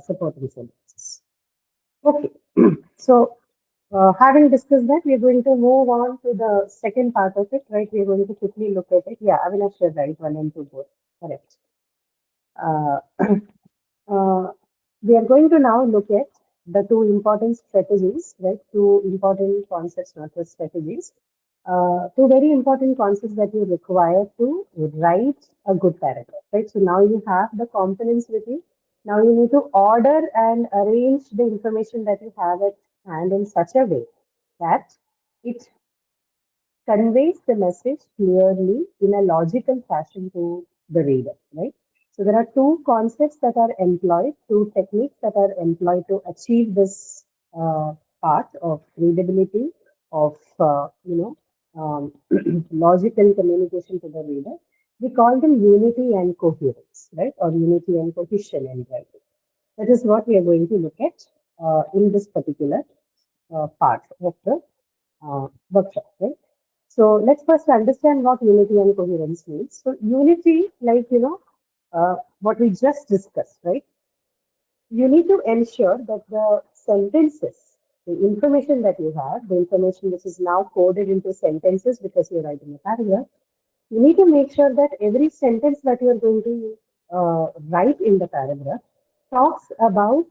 supporting sentences. Okay, so having discussed that, we're going to move on to the second part of it, right? We're going to quickly look at it. Yeah, Avinash, you're right, one and two both, correct. Uh, Uh, we are going to now look at the two important strategies, right? Two important concepts, not just strategies. Two very important concepts that you require to write a good paragraph, right? So now you have the components with you. Now you need to order and arrange the information that you have at hand in such a way that it conveys the message clearly in a logical fashion to the reader, right? So there are two concepts that are employed, two techniques that are employed to achieve this part of readability, of logical communication to the reader. We call them unity and coherence, right? Or unity and cohesion in writing. That is what we are going to look at in this particular part of the workshop, right? So let's first understand what unity and coherence means. So unity, like what we just discussed, right? You need to ensure that the sentences, the information that you have, the information which is now coded into sentences because you're writing a paragraph, you need to make sure that every sentence that you are going to write in the paragraph talks about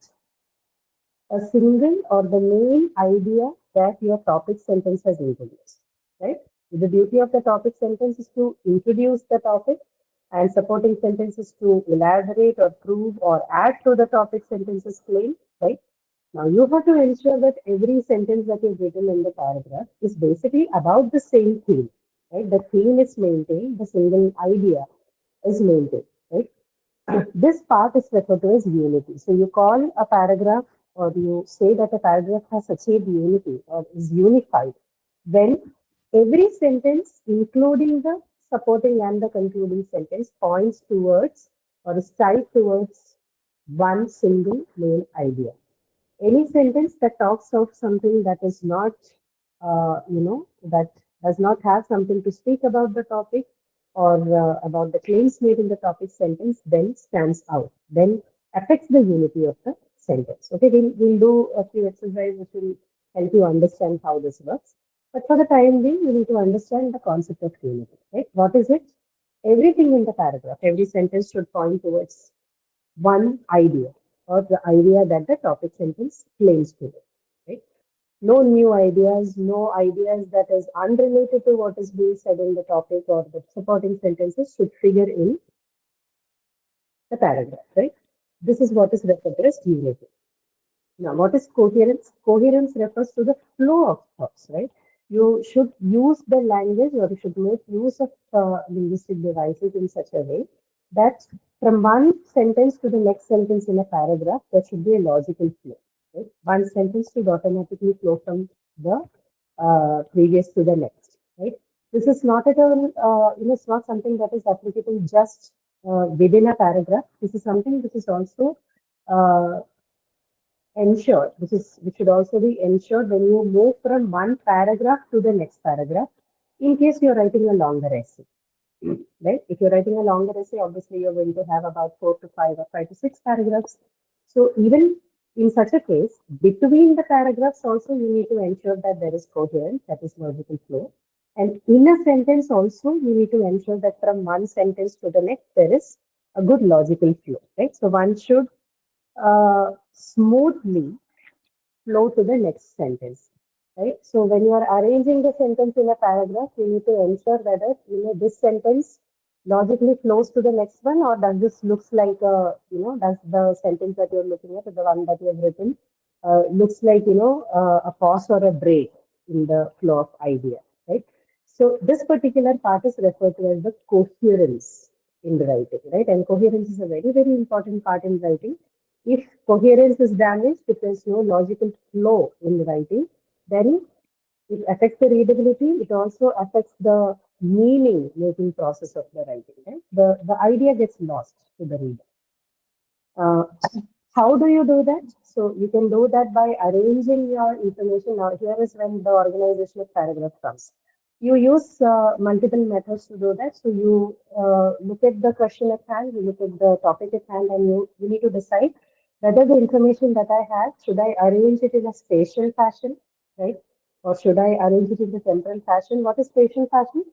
a single or the main idea that your topic sentence has introduced, right? The duty of the topic sentence is to introduce the topic, and supporting sentences to elaborate or prove or add to the topic sentence's claim, right? Now you have to ensure that every sentence that is written in the paragraph is basically about the same theme, right? The theme is maintained, the single idea is maintained, right? This part is referred to as unity. So you call a paragraph or you say that a paragraph has achieved unity or is unified when every sentence, including the supporting and the concluding sentence, points towards or is tied towards one single main idea. Any sentence that talks of something that is not, that does not have something to speak about the topic or about the claims made in the topic sentence, then stands out, then affects the unity of the sentence. Okay, we'll do a few exercises which will help you understand how this works. But for the time being, you need to understand the concept of unity, right? What is it? Everything in the paragraph, every sentence should point towards one idea or the idea that the topic sentence claims to be, right? No new ideas, no ideas that is unrelated to what is being said in the topic or the supporting sentences should figure in the paragraph, right? This is what is referred to as unity. Now, what is coherence? Coherence refers to the flow of thoughts, right? You should use the language or you should make use of linguistic devices in such a way that from one sentence to the next sentence in a paragraph, there should be a logical flow. Right? One sentence should automatically flow from the previous to the next, right? This is not at all, it's not something that is applicable just within a paragraph. This is something which is also uh, ensured, which should also be ensured when you move from one paragraph to the next paragraph, in case you're writing a longer essay. Right? If you're writing a longer essay, obviously you're going to have about 4 to 5 or 5 to 6 paragraphs. So even in such a case, between the paragraphs also you need to ensure that there is coherence, that is logical flow. And in a sentence also, you need to ensure that from one sentence to the next, there is a good logical flow, right? So one should smoothly flow to the next sentence, right? So when you are arranging the sentence in a paragraph, you need to ensure whether this sentence logically flows to the next one, or does this looks like a does the sentence that you're looking at, the one that you have written, looks like a pause or a break in the flow of idea, right? So this particular part is referred to as the coherence in the writing, right? And coherence is a very, very important part in writing. If coherence is damaged, if there's no logical flow in the writing, then it affects the readability. It also affects the meaning making process of the writing. Right? The idea gets lost to the reader. Uh, how do you do that? So you can do that by arranging your information. Now, here is when the organization of paragraph comes. You use multiple methods to do that. So you look at the question at hand, you look at the topic at hand, and you need to decide whether the information that I have, should I arrange it in a spatial fashion, right? Or should I arrange it in the temporal fashion? What is spatial fashion?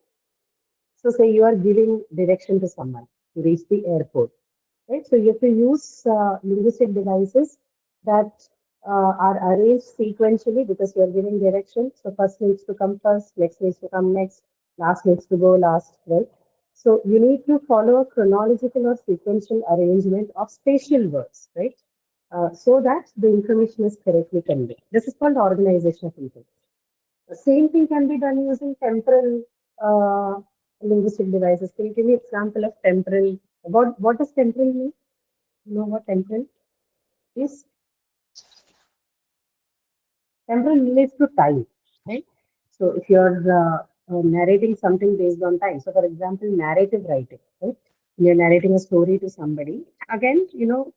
So say you are giving direction to someone to reach the airport, right? So you have to use linguistic devices that are arranged sequentially because you are giving direction. So first needs to come first, next needs to come next, last needs to go last, right? So you need to follow a chronological or sequential arrangement of spatial words, right? So that the information is correctly conveyed. This is called organization of information. The same thing can be done using temporal linguistic devices. Can you give me example of temporal? What does temporal mean? You know what temporal is? Temporal relates to time, right? So if you're narrating something based on time, so for example, narrative writing, right? You're narrating a story to somebody. Again,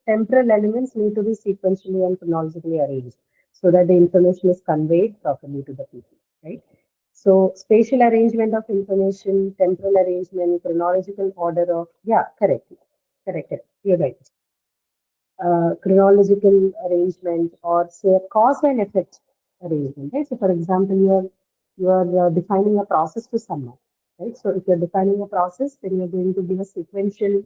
temporal elements need to be sequentially and chronologically arranged so that the information is conveyed properly to the people, right? So spatial arrangement of information, temporal arrangement, chronological order of, yeah, correct, correct, correct. You're right. Chronological arrangement or say a cause and effect arrangement, right? So for example, you are defining a process to someone, right? So if you're defining a process, then you're going to give a sequential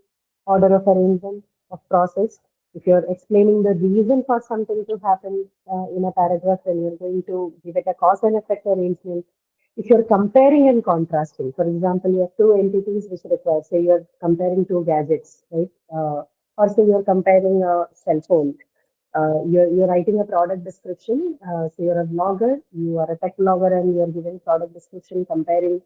order of arrangement of process. If you're explaining the reason for something to happen in a paragraph, then you're going to give it a cause and effect arrangement. If you're comparing and contrasting, for example, you have two entities which require, say you're comparing two gadgets, right? Or say you're comparing a cell phone. You're writing a product description. So you're a blogger, you are a tech blogger, and you're giving product description comparing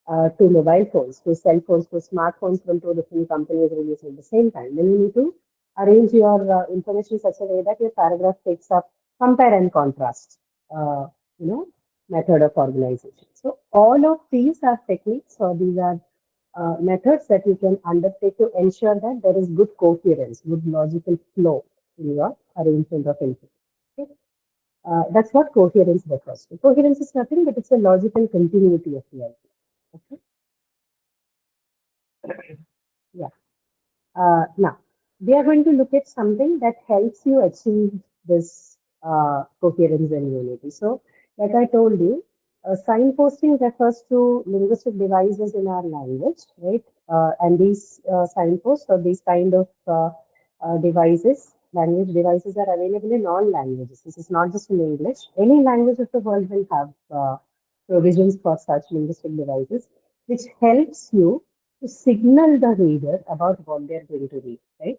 to mobile phones, to cell phones, to smartphones from two different companies releasing at the same time, then you need to arrange your information in such a way that your paragraph takes up compare and contrast, uh, you know, method of organization. So all of these are techniques, or these are methods that you can undertake to ensure that there is good coherence, good logical flow in your arrangement of information. Okay? That's what coherence refers to. Coherence is nothing but it's a logical continuity of the idea. Okay? Yeah. Now, we are going to look at something that helps you achieve this coherence and unity. So, like I told you, signposting refers to linguistic devices in our language, right? And these signposts or these kind of devices, language devices, are available in all languages. This is not just in English. Any language of the world will have provisions for such linguistic devices, which helps you to signal the reader about what they're going to read, right?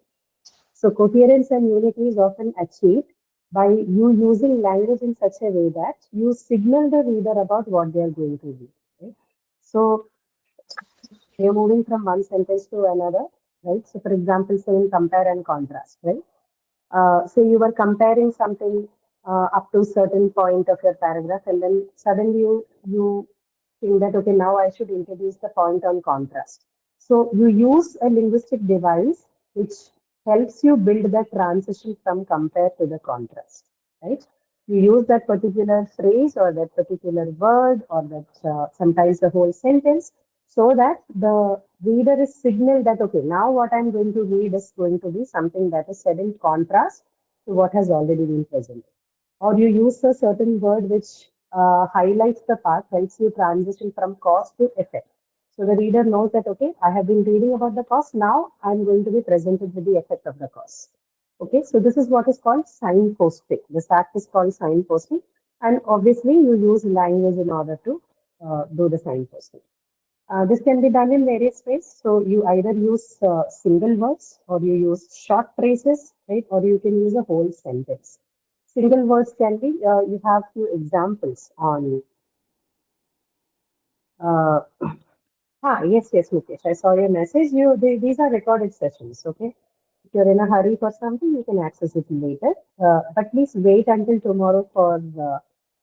So coherence and unity is often achieved by you using language in such a way that you signal the reader about what they are going to read, right? So you're moving from one sentence to another, right? So for example, say in compare and contrast, right? So you were comparing something up to a certain point of your paragraph, and then suddenly you think that okay, now I should introduce the point on contrast. So you use a linguistic device which helps you build the transition from compare to the contrast, right? You use that particular phrase or that particular word or that sometimes the whole sentence, so that the reader is signaled that okay, now what I'm going to read is going to be something that is said in contrast to what has already been presented. Or you use a certain word which highlights the path, helps you transition from cause to effect. So the reader knows that okay, I have been reading about the cause, now I'm going to be presented with the effect of the cause. Okay, so this is what is called signposting. This act is called signposting, and obviously you use language in order to do the signposting. This can be done in various ways. So you either use single words, or you use short phrases, right? Or you can use a whole sentence. Single words can be, you have few examples on, uh, yes, Mukesh, I saw your message. These are recorded sessions, okay? If you're in a hurry for something, you can access it later. But please wait until tomorrow for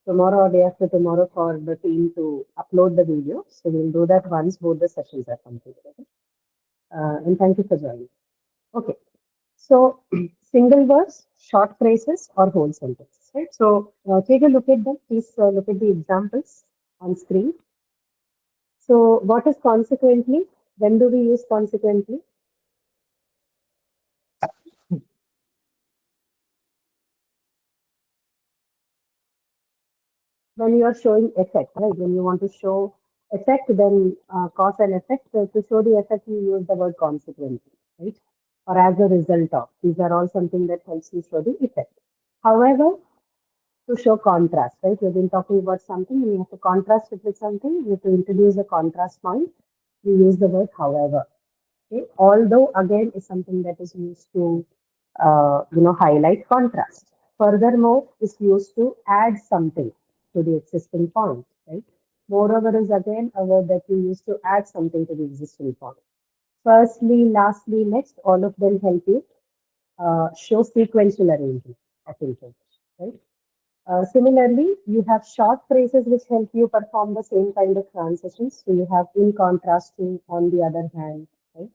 tomorrow or day after tomorrow for the team to upload the video. So we'll do that once both the sessions are completed. Okay? And thank you for joining. Okay, so single words, short phrases, or whole sentences, right? So take a look at them. Please look at the examples on screen. So what is consequently? When do we use consequently? When you are showing effect, right? When you want to show effect, then cause and effect. So to show the effect, you use the word consequently, right? Or as a result of. These are all something that helps you show the effect. However, to show contrast, right? We've been talking about something and you have to contrast it with something. You have to introduce a contrast point. You use the word however. Okay? Although again is something that is used to highlight contrast. Furthermore, is used to add something to the existing point, right? Moreover is again a word that you use to add something to the existing point. Firstly, lastly, next, all of them help you show sequential arrangement of information, right? Similarly, you have short phrases which help you perform the same kind of transitions. So you have in contrast to, on the other hand, right?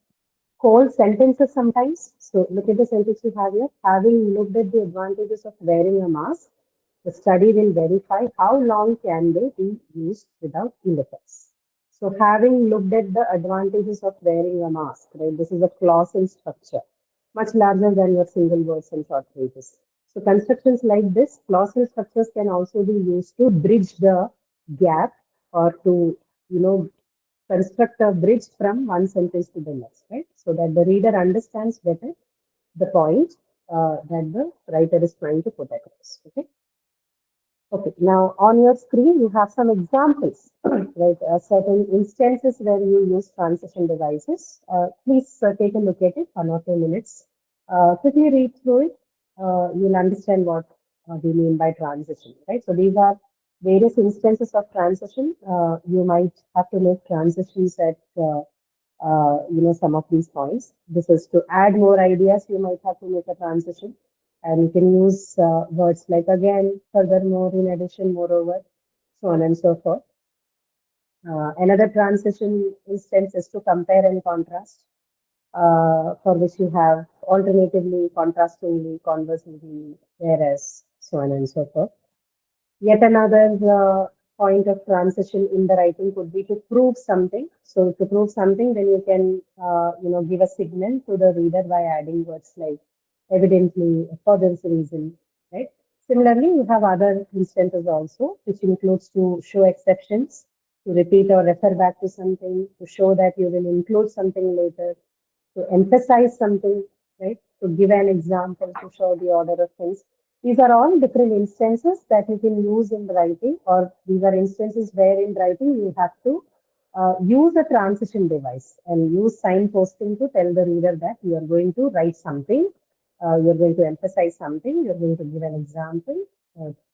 Whole sentences sometimes. So look at the sentence you have here. Having looked at the advantages of wearing a mask, the study will verify how long can they be used without ill effects. So having looked at the advantages of wearing a mask, right? This is a clause in structure, much larger than your single words and short phrases. So constructions like this, clause and structures can also be used to bridge the gap, or to, construct a bridge from one sentence to the next, right? So that the reader understands better the point that the writer is trying to put across. Okay. Okay. Now on your screen you have some examples, right? Certain instances where you use transition devices. Please take a look at it, 1 or 2 minutes. Quickly read through it. You'll understand what we mean by transition, right? So these are various instances of transition. You might have to make transitions at some of these points. This is to add more ideas. You might have to make a transition, and you can use words like again, furthermore, in addition, moreover, so on and so forth. Another transition instance is to compare and contrast, for which you have alternatively, contrastingly, conversely, whereas, so on and so forth. Yet another point of transition in the writing could be to prove something. So to prove something, then you can, give a signal to the reader by adding words like evidently, for this reason, right? Similarly, you have other instances also, which includes to show exceptions, to repeat or refer back to something, to show that you will include something later, to emphasize something, right? To give an example to show the order of things. These are all different instances that you can use in writing, or these are instances where in writing you have to use a transition device and use signposting to tell the reader that you are going to write something, you're going to emphasize something, you're going to give an example,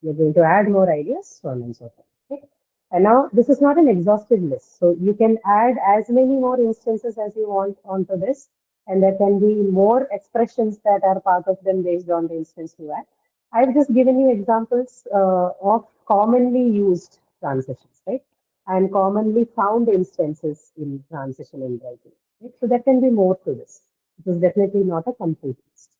you're going to add more ideas, so on and so forth. Okay? And now this is not an exhaustive list. So you can add as many more instances as you want onto this. And there can be more expressions that are part of them based on the instance you add. I've just given you examples of commonly used transitions, right? And commonly found instances in transition in writing. Right? So there can be more to this. It is definitely not a complete list.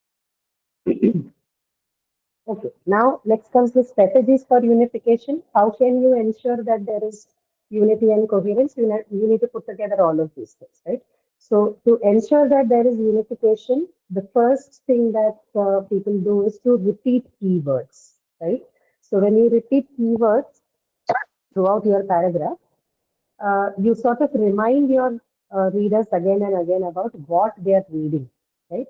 Okay, now next comes the strategies for unification. How can you ensure that there is unity and coherence? You need to put together all of these things, right? So to ensure that there is unification, the first thing that people do is to repeat keywords, right? So when you repeat keywords throughout your paragraph, you sort of remind your readers again and again about what they are reading, right?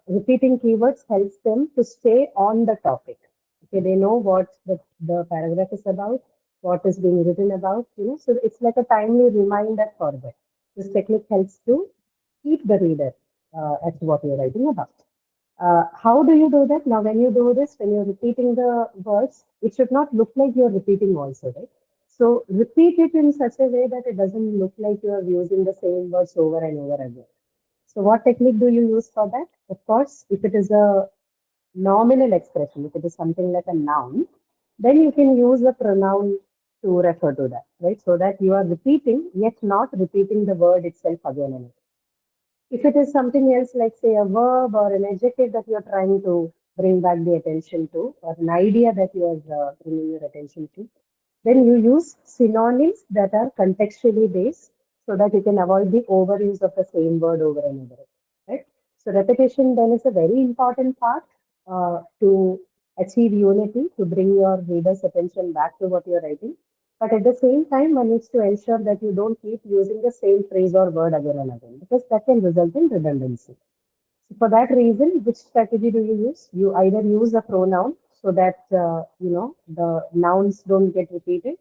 Repeating keywords helps them to stay on the topic. Okay, they know what the paragraph is about, what is being written about, so it's like a timely reminder for them. This technique helps to keep the reader as to what you're writing about. How do you do that? Now, when you do this, when you're repeating the words, it should not look like you're repeating also, right? So repeat it in such a way that it doesn't look like you're using the same words over and over again. So what technique do you use for that? Of course, if it is a nominal expression, if it is something like a noun, then you can use a pronoun to refer to that, right? So that you are repeating, yet not repeating the word itself again and again. If it is something else, like say a verb or an adjective that you're trying to bring back the attention to, or an idea that you are bringing your attention to, then you use synonyms that are contextually based so that you can avoid the overuse of the same word over and over again, right? So repetition then is a very important part to achieve unity, to bring your reader's attention back to what you're writing. But at the same time, one needs to ensure that you don't keep using the same phrase or word again and again, because that can result in redundancy. So for that reason, which strategy do you use? You either use a pronoun so that the nouns don't get repeated.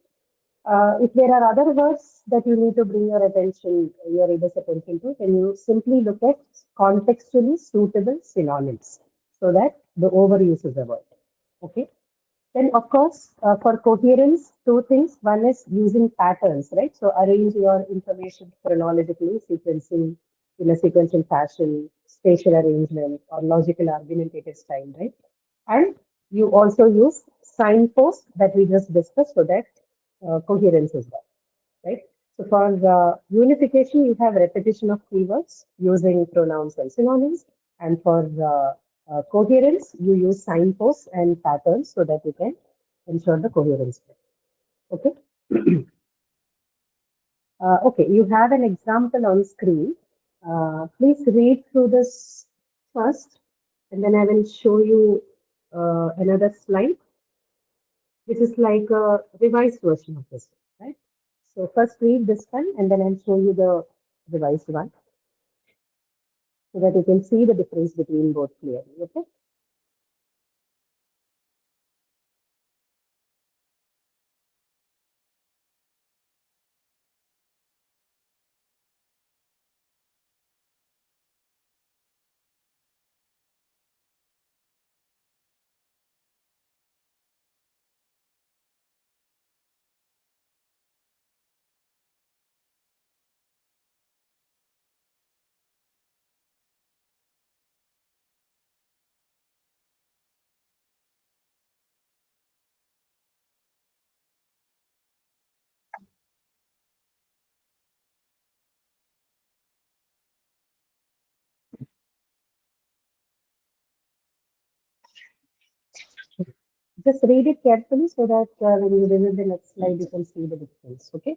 If there are other words that you need to bring your attention, your reader's attention to, then you simply look at contextually suitable synonyms so that the overuse is avoided. Okay. Then, of course, for coherence, two things. One is using patterns, right? So arrange your information chronologically, sequencing in a sequential fashion, spatial arrangement, or logical argumentative style, right? And you also use signposts that we just discussed so that coherence is there, right? So for unification, you have repetition of keywords using pronouns and synonyms. And for coherence, you use signposts and patterns so that you can ensure the coherence. Okay. Okay, you have an example on screen. Please read through this first, and then I will show you another slide, which is like a revised version of this, right? So first read this one, and then I'll show you the revised one so that you can see the difference between both clearly. Okay. Just read it carefully so that when you visit the next slide, you can see the difference. Okay.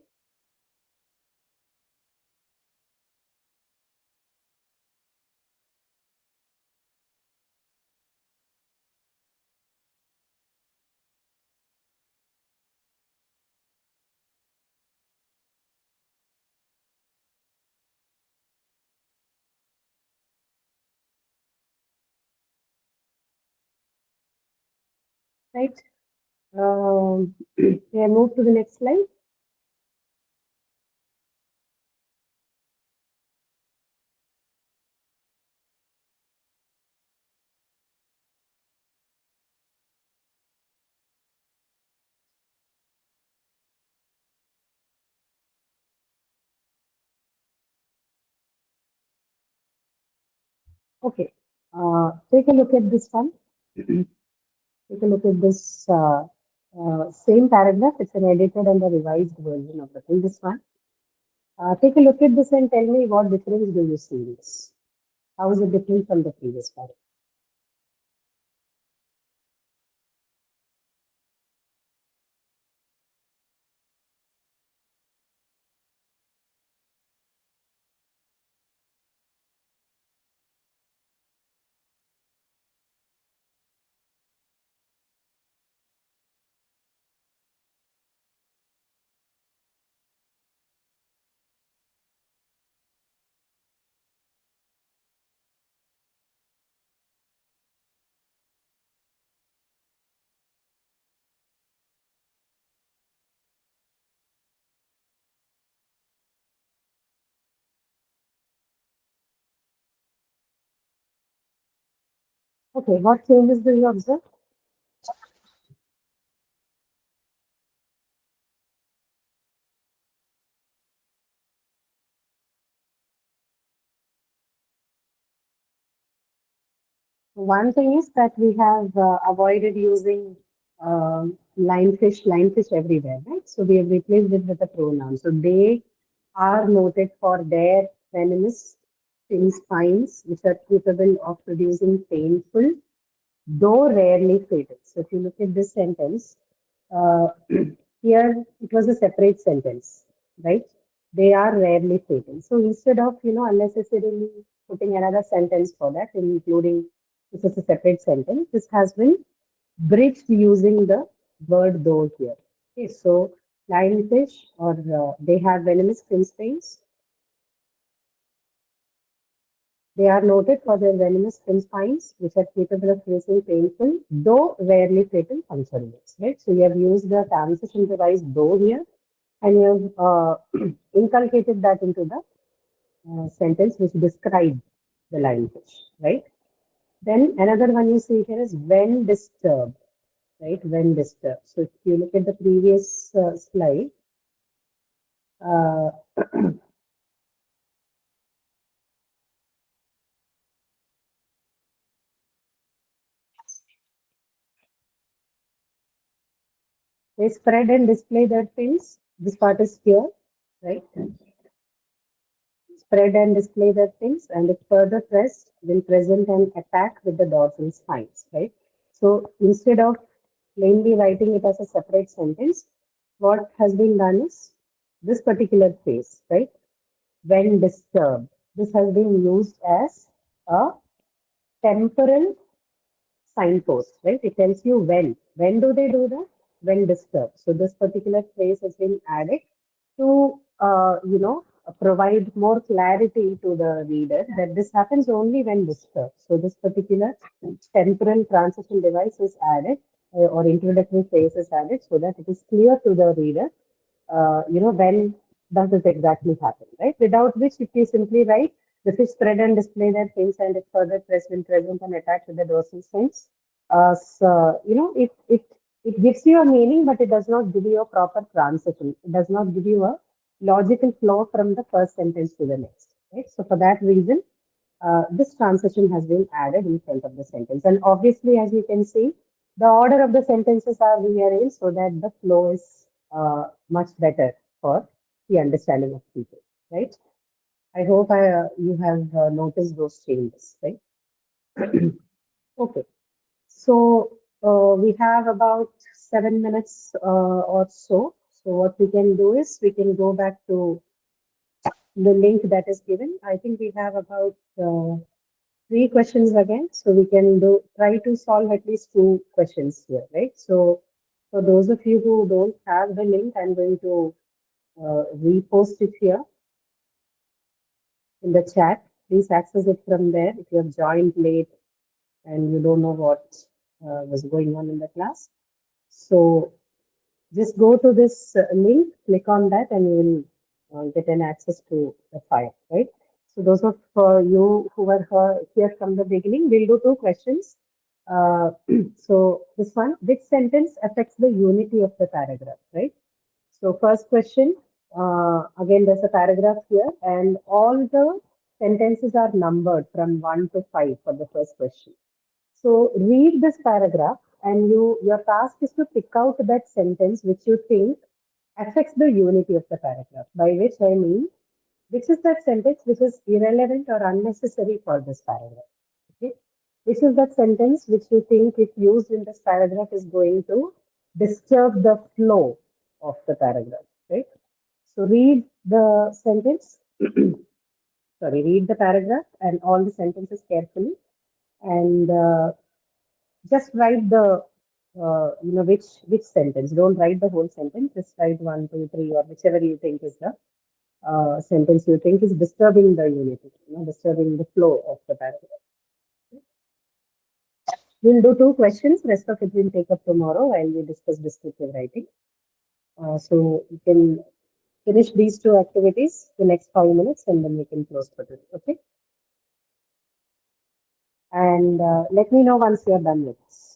Right. Yeah, move to the next slide. Okay. Take a look at this one. Take a look at this same paragraph. It's an edited and a revised version of the thing. This one. Take a look at this and tell me what difference do you see in this? How is it different from the previous paragraph? Okay, what changes do you observe? One thing is that we have avoided using lionfish everywhere, right? So we have replaced it with a pronoun. So they are noted for their venomous sting spines, which are capable of producing painful, though rarely fatal. So if you look at this sentence, uh, here it was a separate sentence, right? They are rarely fatal. So instead of unnecessarily putting another sentence for that, including this is a separate sentence, this has been bridged using the word though here. Okay, so lionfish or they have venomous fin stains. They are noted for their venomous fin spines, which are capable of causing painful, though rarely fatal puncture wounds. Right. So you have used the transition device though here, and you have inculcated that into the sentence which described the lionfish. Right. Then another one you see here is when disturbed. Right. When disturbed. So if you look at the previous slide, uh, they spread and display their fins. This part is here, right? Spread and display their things, and if further pressed, will present an attack with the dorsal spines, right? So instead of plainly writing it as a separate sentence, what has been done is this particular phrase, right? When disturbed, this has been used as a temporal signpost, right? It tells you when. When do they do that? When disturbed. So this particular phrase has been added to, provide more clarity to the reader that this happens only when disturbed. So this particular temporal transition device is added or introductory phrase is added so that it is clear to the reader, when does this exactly happen, right? Without which, if you simply write, the fish spread and display their fins and if further pressed will present and attach with the dorsal fins. So, it gives you a meaning, but it does not give you a proper transition. It does not give you a logical flow from the first sentence to the next, right? So for that reason, this transition has been added in front of the sentence. And obviously, as you can see, the order of the sentences are rearranged so that the flow is much better for the understanding of people, right? I hope you have noticed those changes, right? Okay. So We have about 7 minutes or so. So what we can do is we can go back to the link that is given. I think we have about 3 questions again. So we can try to solve at least 2 questions here, right? So for those of you who don't have the link, I'm going to repost it here in the chat. Please access it from there if you have joined late and you don't know what was going on in the class. So just go to this link, click on that, and you will get an access to the file, right? So those of you who were here from the beginning, we'll do 2 questions. So this one, which sentence affects the unity of the paragraph, right? So first question, again, there's a paragraph here, and all the sentences are numbered from 1 to 5 for the first question. So read this paragraph, and your task is to pick out that sentence which you think affects the unity of the paragraph. By which I mean, which is that sentence which is irrelevant or unnecessary for this paragraph. Okay, which is that sentence which you think, if used in this paragraph, is going to disturb the flow of the paragraph. Right. So read the sentence. Sorry, read the paragraph and all the sentences carefully, and just write the which sentence. Don't write the whole sentence. Just write 1, 2, 3, or whichever you think is the sentence you think is disturbing the unity, disturbing the flow of the paragraph. We'll do 2 questions. Rest of it we'll take up tomorrow while we discuss descriptive writing. So you can finish these 2 activities the next 5 minutes, and then we can close for today. Okay. And let me know once you're done with this.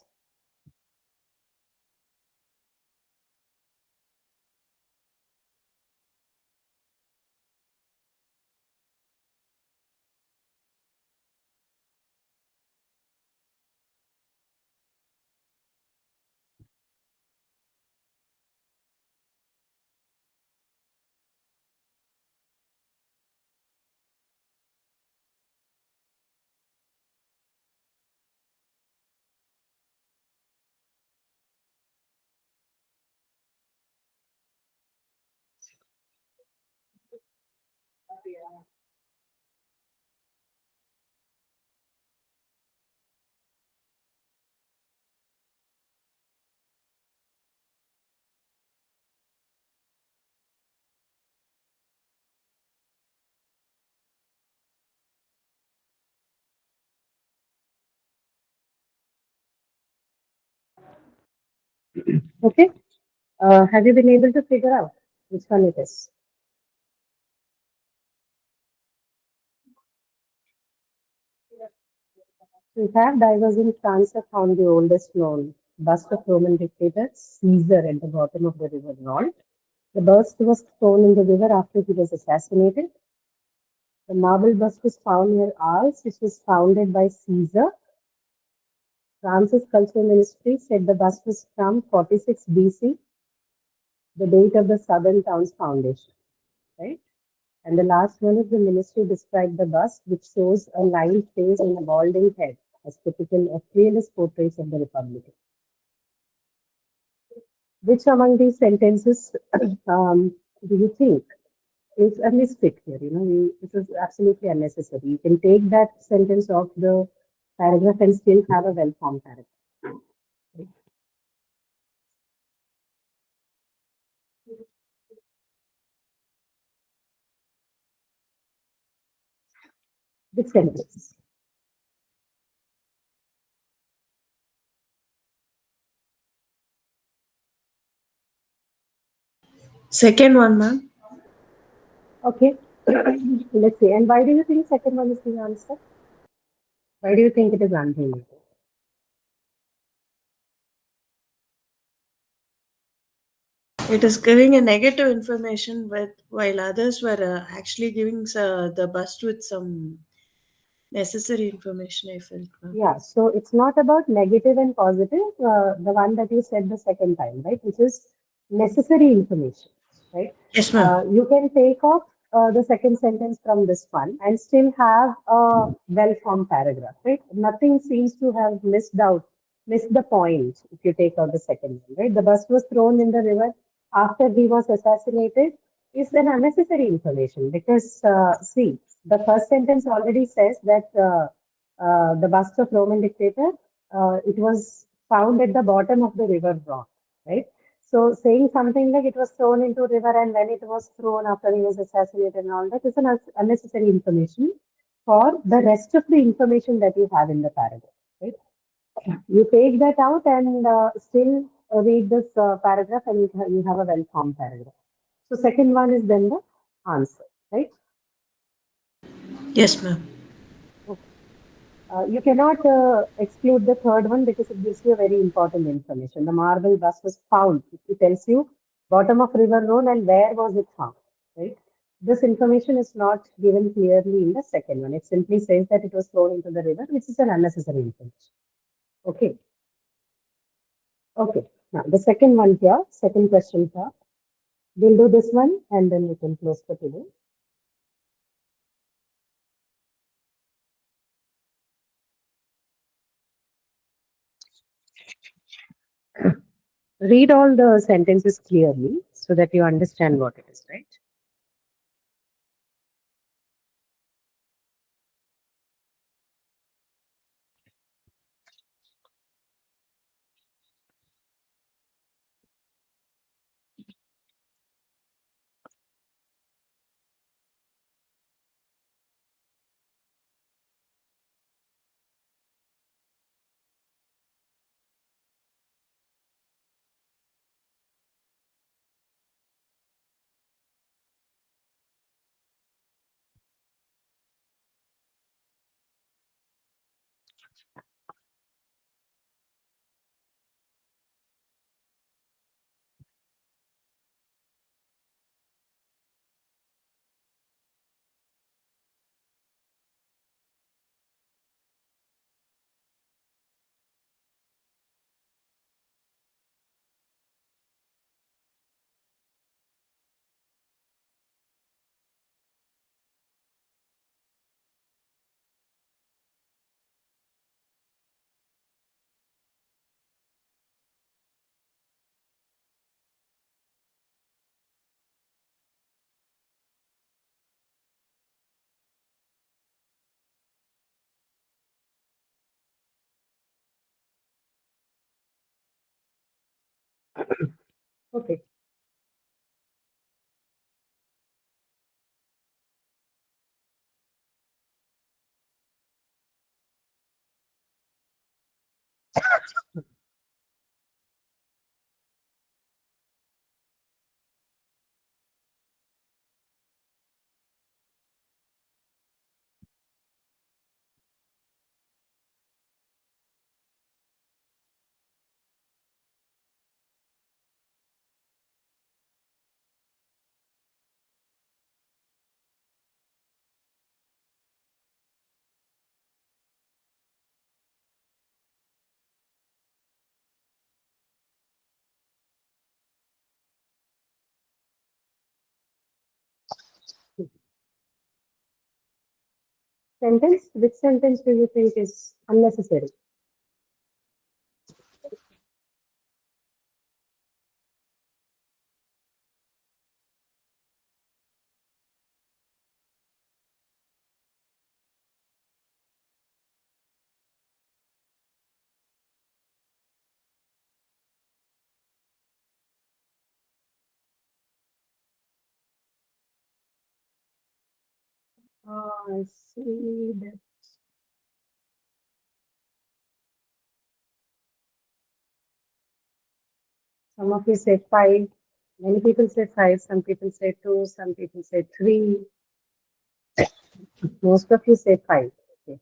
Okay. Have you been able to figure out which one it is? We have divers in France have found the oldest known bust of Roman dictator Caesar at the bottom of the river Rhone. The bust was thrown in the river after he was assassinated. The marble bust was found near Arles, which was founded by Caesar. France's cultural ministry said the bust was from 46 BC, the date of the southern town's foundation. Right? And the last one is the ministry described the bust, which shows a lined face and a balding head, as typical of realist portraits of the Republic. Which among these sentences do you think is a misfit here? This is absolutely unnecessary. You can take that sentence off the paragraph and still have a well-formed paragraph. Which sentence? Second one, ma'am. Okay. Let's see. And why do you think second one is the answer? Why do you think it is unrelated? It is giving a negative information, but while others were actually giving the bust with some necessary information, I felt. Ma'am. Yeah, so it's not about negative and positive, the one that you said the second time, right? Which is necessary information, right? Yes, ma'am. You can take off the second sentence from this one and still have a well-formed paragraph, right? Nothing seems to have missed the point if you take out the second one, right? The bust was thrown in the river after he was assassinated is an unnecessary information because, see, the first sentence already says that the bust of Roman dictator, it was found at the bottom of the river rock, right? So saying something like it was thrown into river and when it was thrown after he was assassinated and all that is an unnecessary information for the rest of the information that you have in the paragraph, right? You take that out and still read this paragraph and you have a well-formed paragraph. So second one is then the answer, right? Yes, ma'am. Okay. You cannot exclude the third one because it gives you a very important information. The marble bust was found. It tells you bottom of river Rhone and where was it found, right? This information is not given clearly in the second one. It simply says that it was thrown into the river, which is an unnecessary information. Okay. Okay. Now the second one here, second question here. We'll do this one and then we can close for today. Read all the sentences clearly so that you understand what it is, right? Okay. Sentence? Which sentence do you think is unnecessary? I see that some of you said five. Many people say five. Some people say two. Some people say three. Most of you say five. Okay.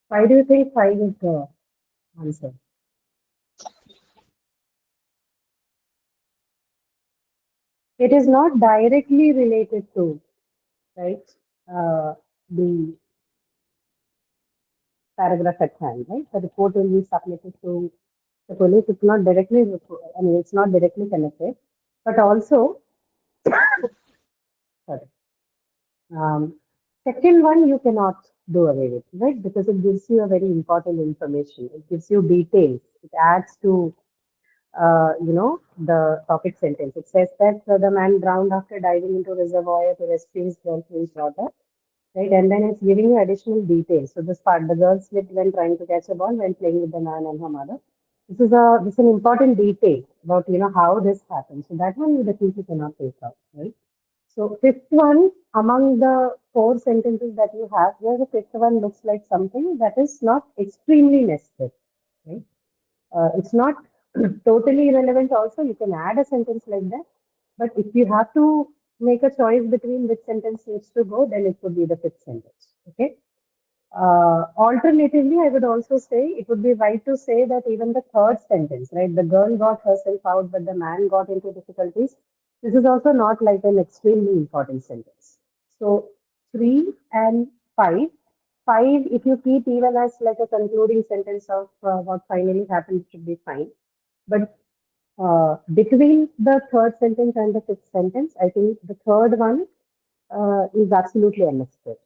Why do you think five is the answer? It is not directly related to, right, the paragraph at hand, right? The report will be submitted to the police. It's not directly, I mean, it's not directly connected, but also, sorry, second one you cannot do away with, right? Because it gives you a very important information. It gives you details. It adds to, the topic sentence. It says that the man drowned after diving into reservoir to rescue his girlfriend's daughter, right? And then it's giving you additional details. So this part, the girl slipped when trying to catch a ball when playing with the man and her mother. This is an important detail about how this happens. So that one you definitely cannot take out, right? So fifth one among the four sentences that you have here, the fifth one looks like something that is not extremely necessary, right? It's not totally irrelevant. Also, you can add a sentence like that. But if you have to make a choice between which sentence needs to go, then it would be the fifth sentence. Okay. Alternatively, I would also say it would be right to say that even the third sentence, right? The girl got herself out, but the man got into difficulties. This is also not like an extremely important sentence. So, 3 and 5. 5, if you keep even as like a concluding sentence of what finally happened, should be fine. But between the third sentence and the fifth sentence, I think the third one is absolutely unnecessary.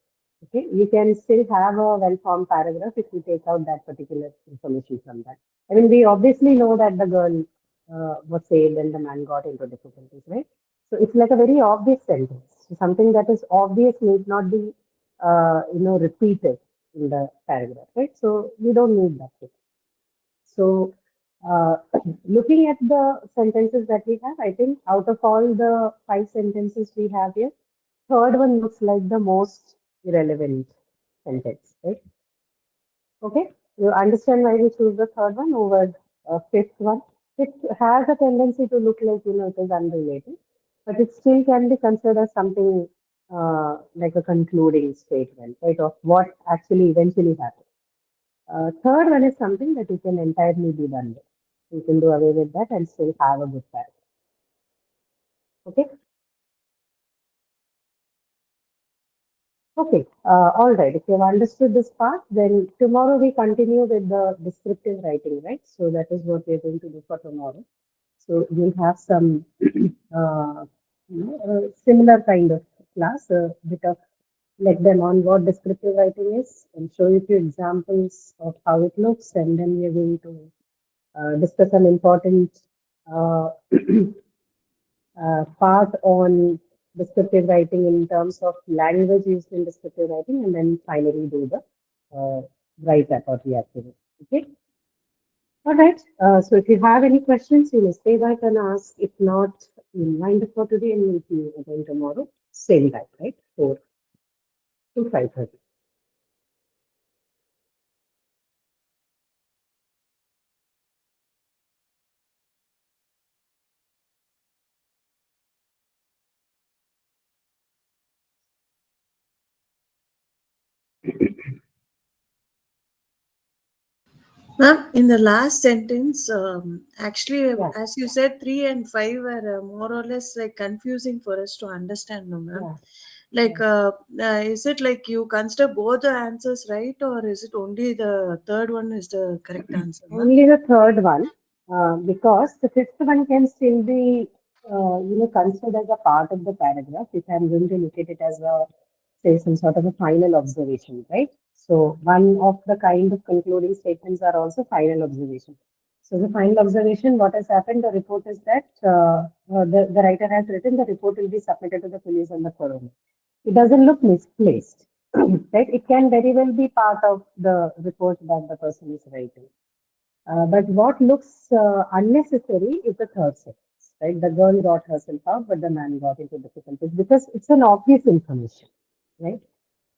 Okay, you can still have a well-formed paragraph if you take out that particular information from that. I mean, we obviously know that the girl was saved and the man got into difficulties, right? So it's like a very obvious sentence. So something that is obvious need not be, repeated in the paragraph, right? So you don't need that. So, uh, looking at the sentences that we have, I think out of all the five sentences we have here, third one looks like the most irrelevant sentence, right? Okay, you understand why we choose the third one over fifth one. Fifth has a tendency to look like it is unrelated, but it still can be considered as something like a concluding statement, right, of what actually eventually happened. Third one is something that you can entirely be done with. You can do away with that and still have a good paragraph. Okay. Okay. All right. If you've understood this part, then tomorrow we continue with the descriptive writing, right? So that is what we're going to do for tomorrow. So you'll have some, similar kind of class, a bit of let them on what descriptive writing is and show you a few examples of how it looks, and then we're going to discuss an important uh, part on descriptive writing in terms of language used in descriptive writing, and then finally do the write up or react to it. Okay. All right. So if you have any questions, you may stay back and ask. If not, we'll wind up for today and we'll see you again tomorrow. Same time, right? 4 to 5:30. Ma'am, in the last sentence, actually, Yeah. as you said, 3 and 5 were more or less like confusing for us to understand, no, ma'am. Yeah. Like, is it like you consider both the answers right, or is it only the third one is the correct answer, ma'am? Only the third one, because the fifth one can still be, considered as a part of the paragraph if I'm going to look at it as a, say, some sort of a final observation, right? So one of the kind of concluding statements are also final observation. So the final observation, what has happened, the report is that the writer has written the report will be submitted to the police and the coroner. It doesn't look misplaced, right? It can very well be part of the report that the person is writing. But what looks unnecessary is the third sentence, right? The girl got herself out, but the man got into difficulties because it's an obvious information, right?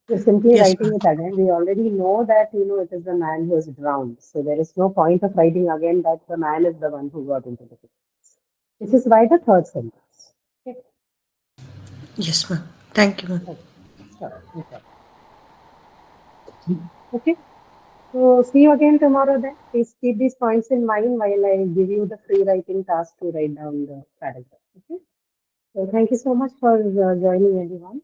You're simply Yes, writing ma'am. it again. We already know that, it is the man who is drowned. So there is no point of writing again that the man is the one who got into difficulties. This is why the third sentence. Okay. Yes, ma'am. Thank you, ma'am. Okay. Sure. No problem. Okay. So see you again tomorrow then. Please keep these points in mind while I give you the free writing task to write down the paragraph. Okay. So thank you so much for joining everyone.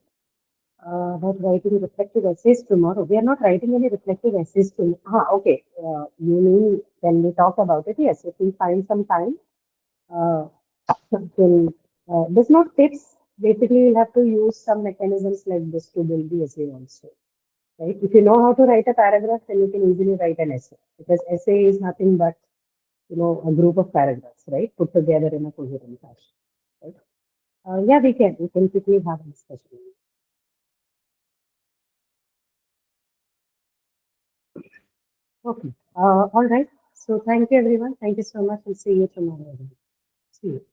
About writing reflective essays tomorrow. We are not writing any reflective essays tomorrow. Okay. You mean when we talk about it? Yes. If we find some time, uh, till, there's no tips. Basically, we'll have to use some mechanisms like this to build the essay also. right? If you know how to write a paragraph, then you can easily write an essay, because essay is nothing but, a group of paragraphs, right, put together in a coherent fashion, right? Yeah, we can quickly have a discussion. Okay. All right. So thank you, everyone. Thank you so much, and see you tomorrow. See you.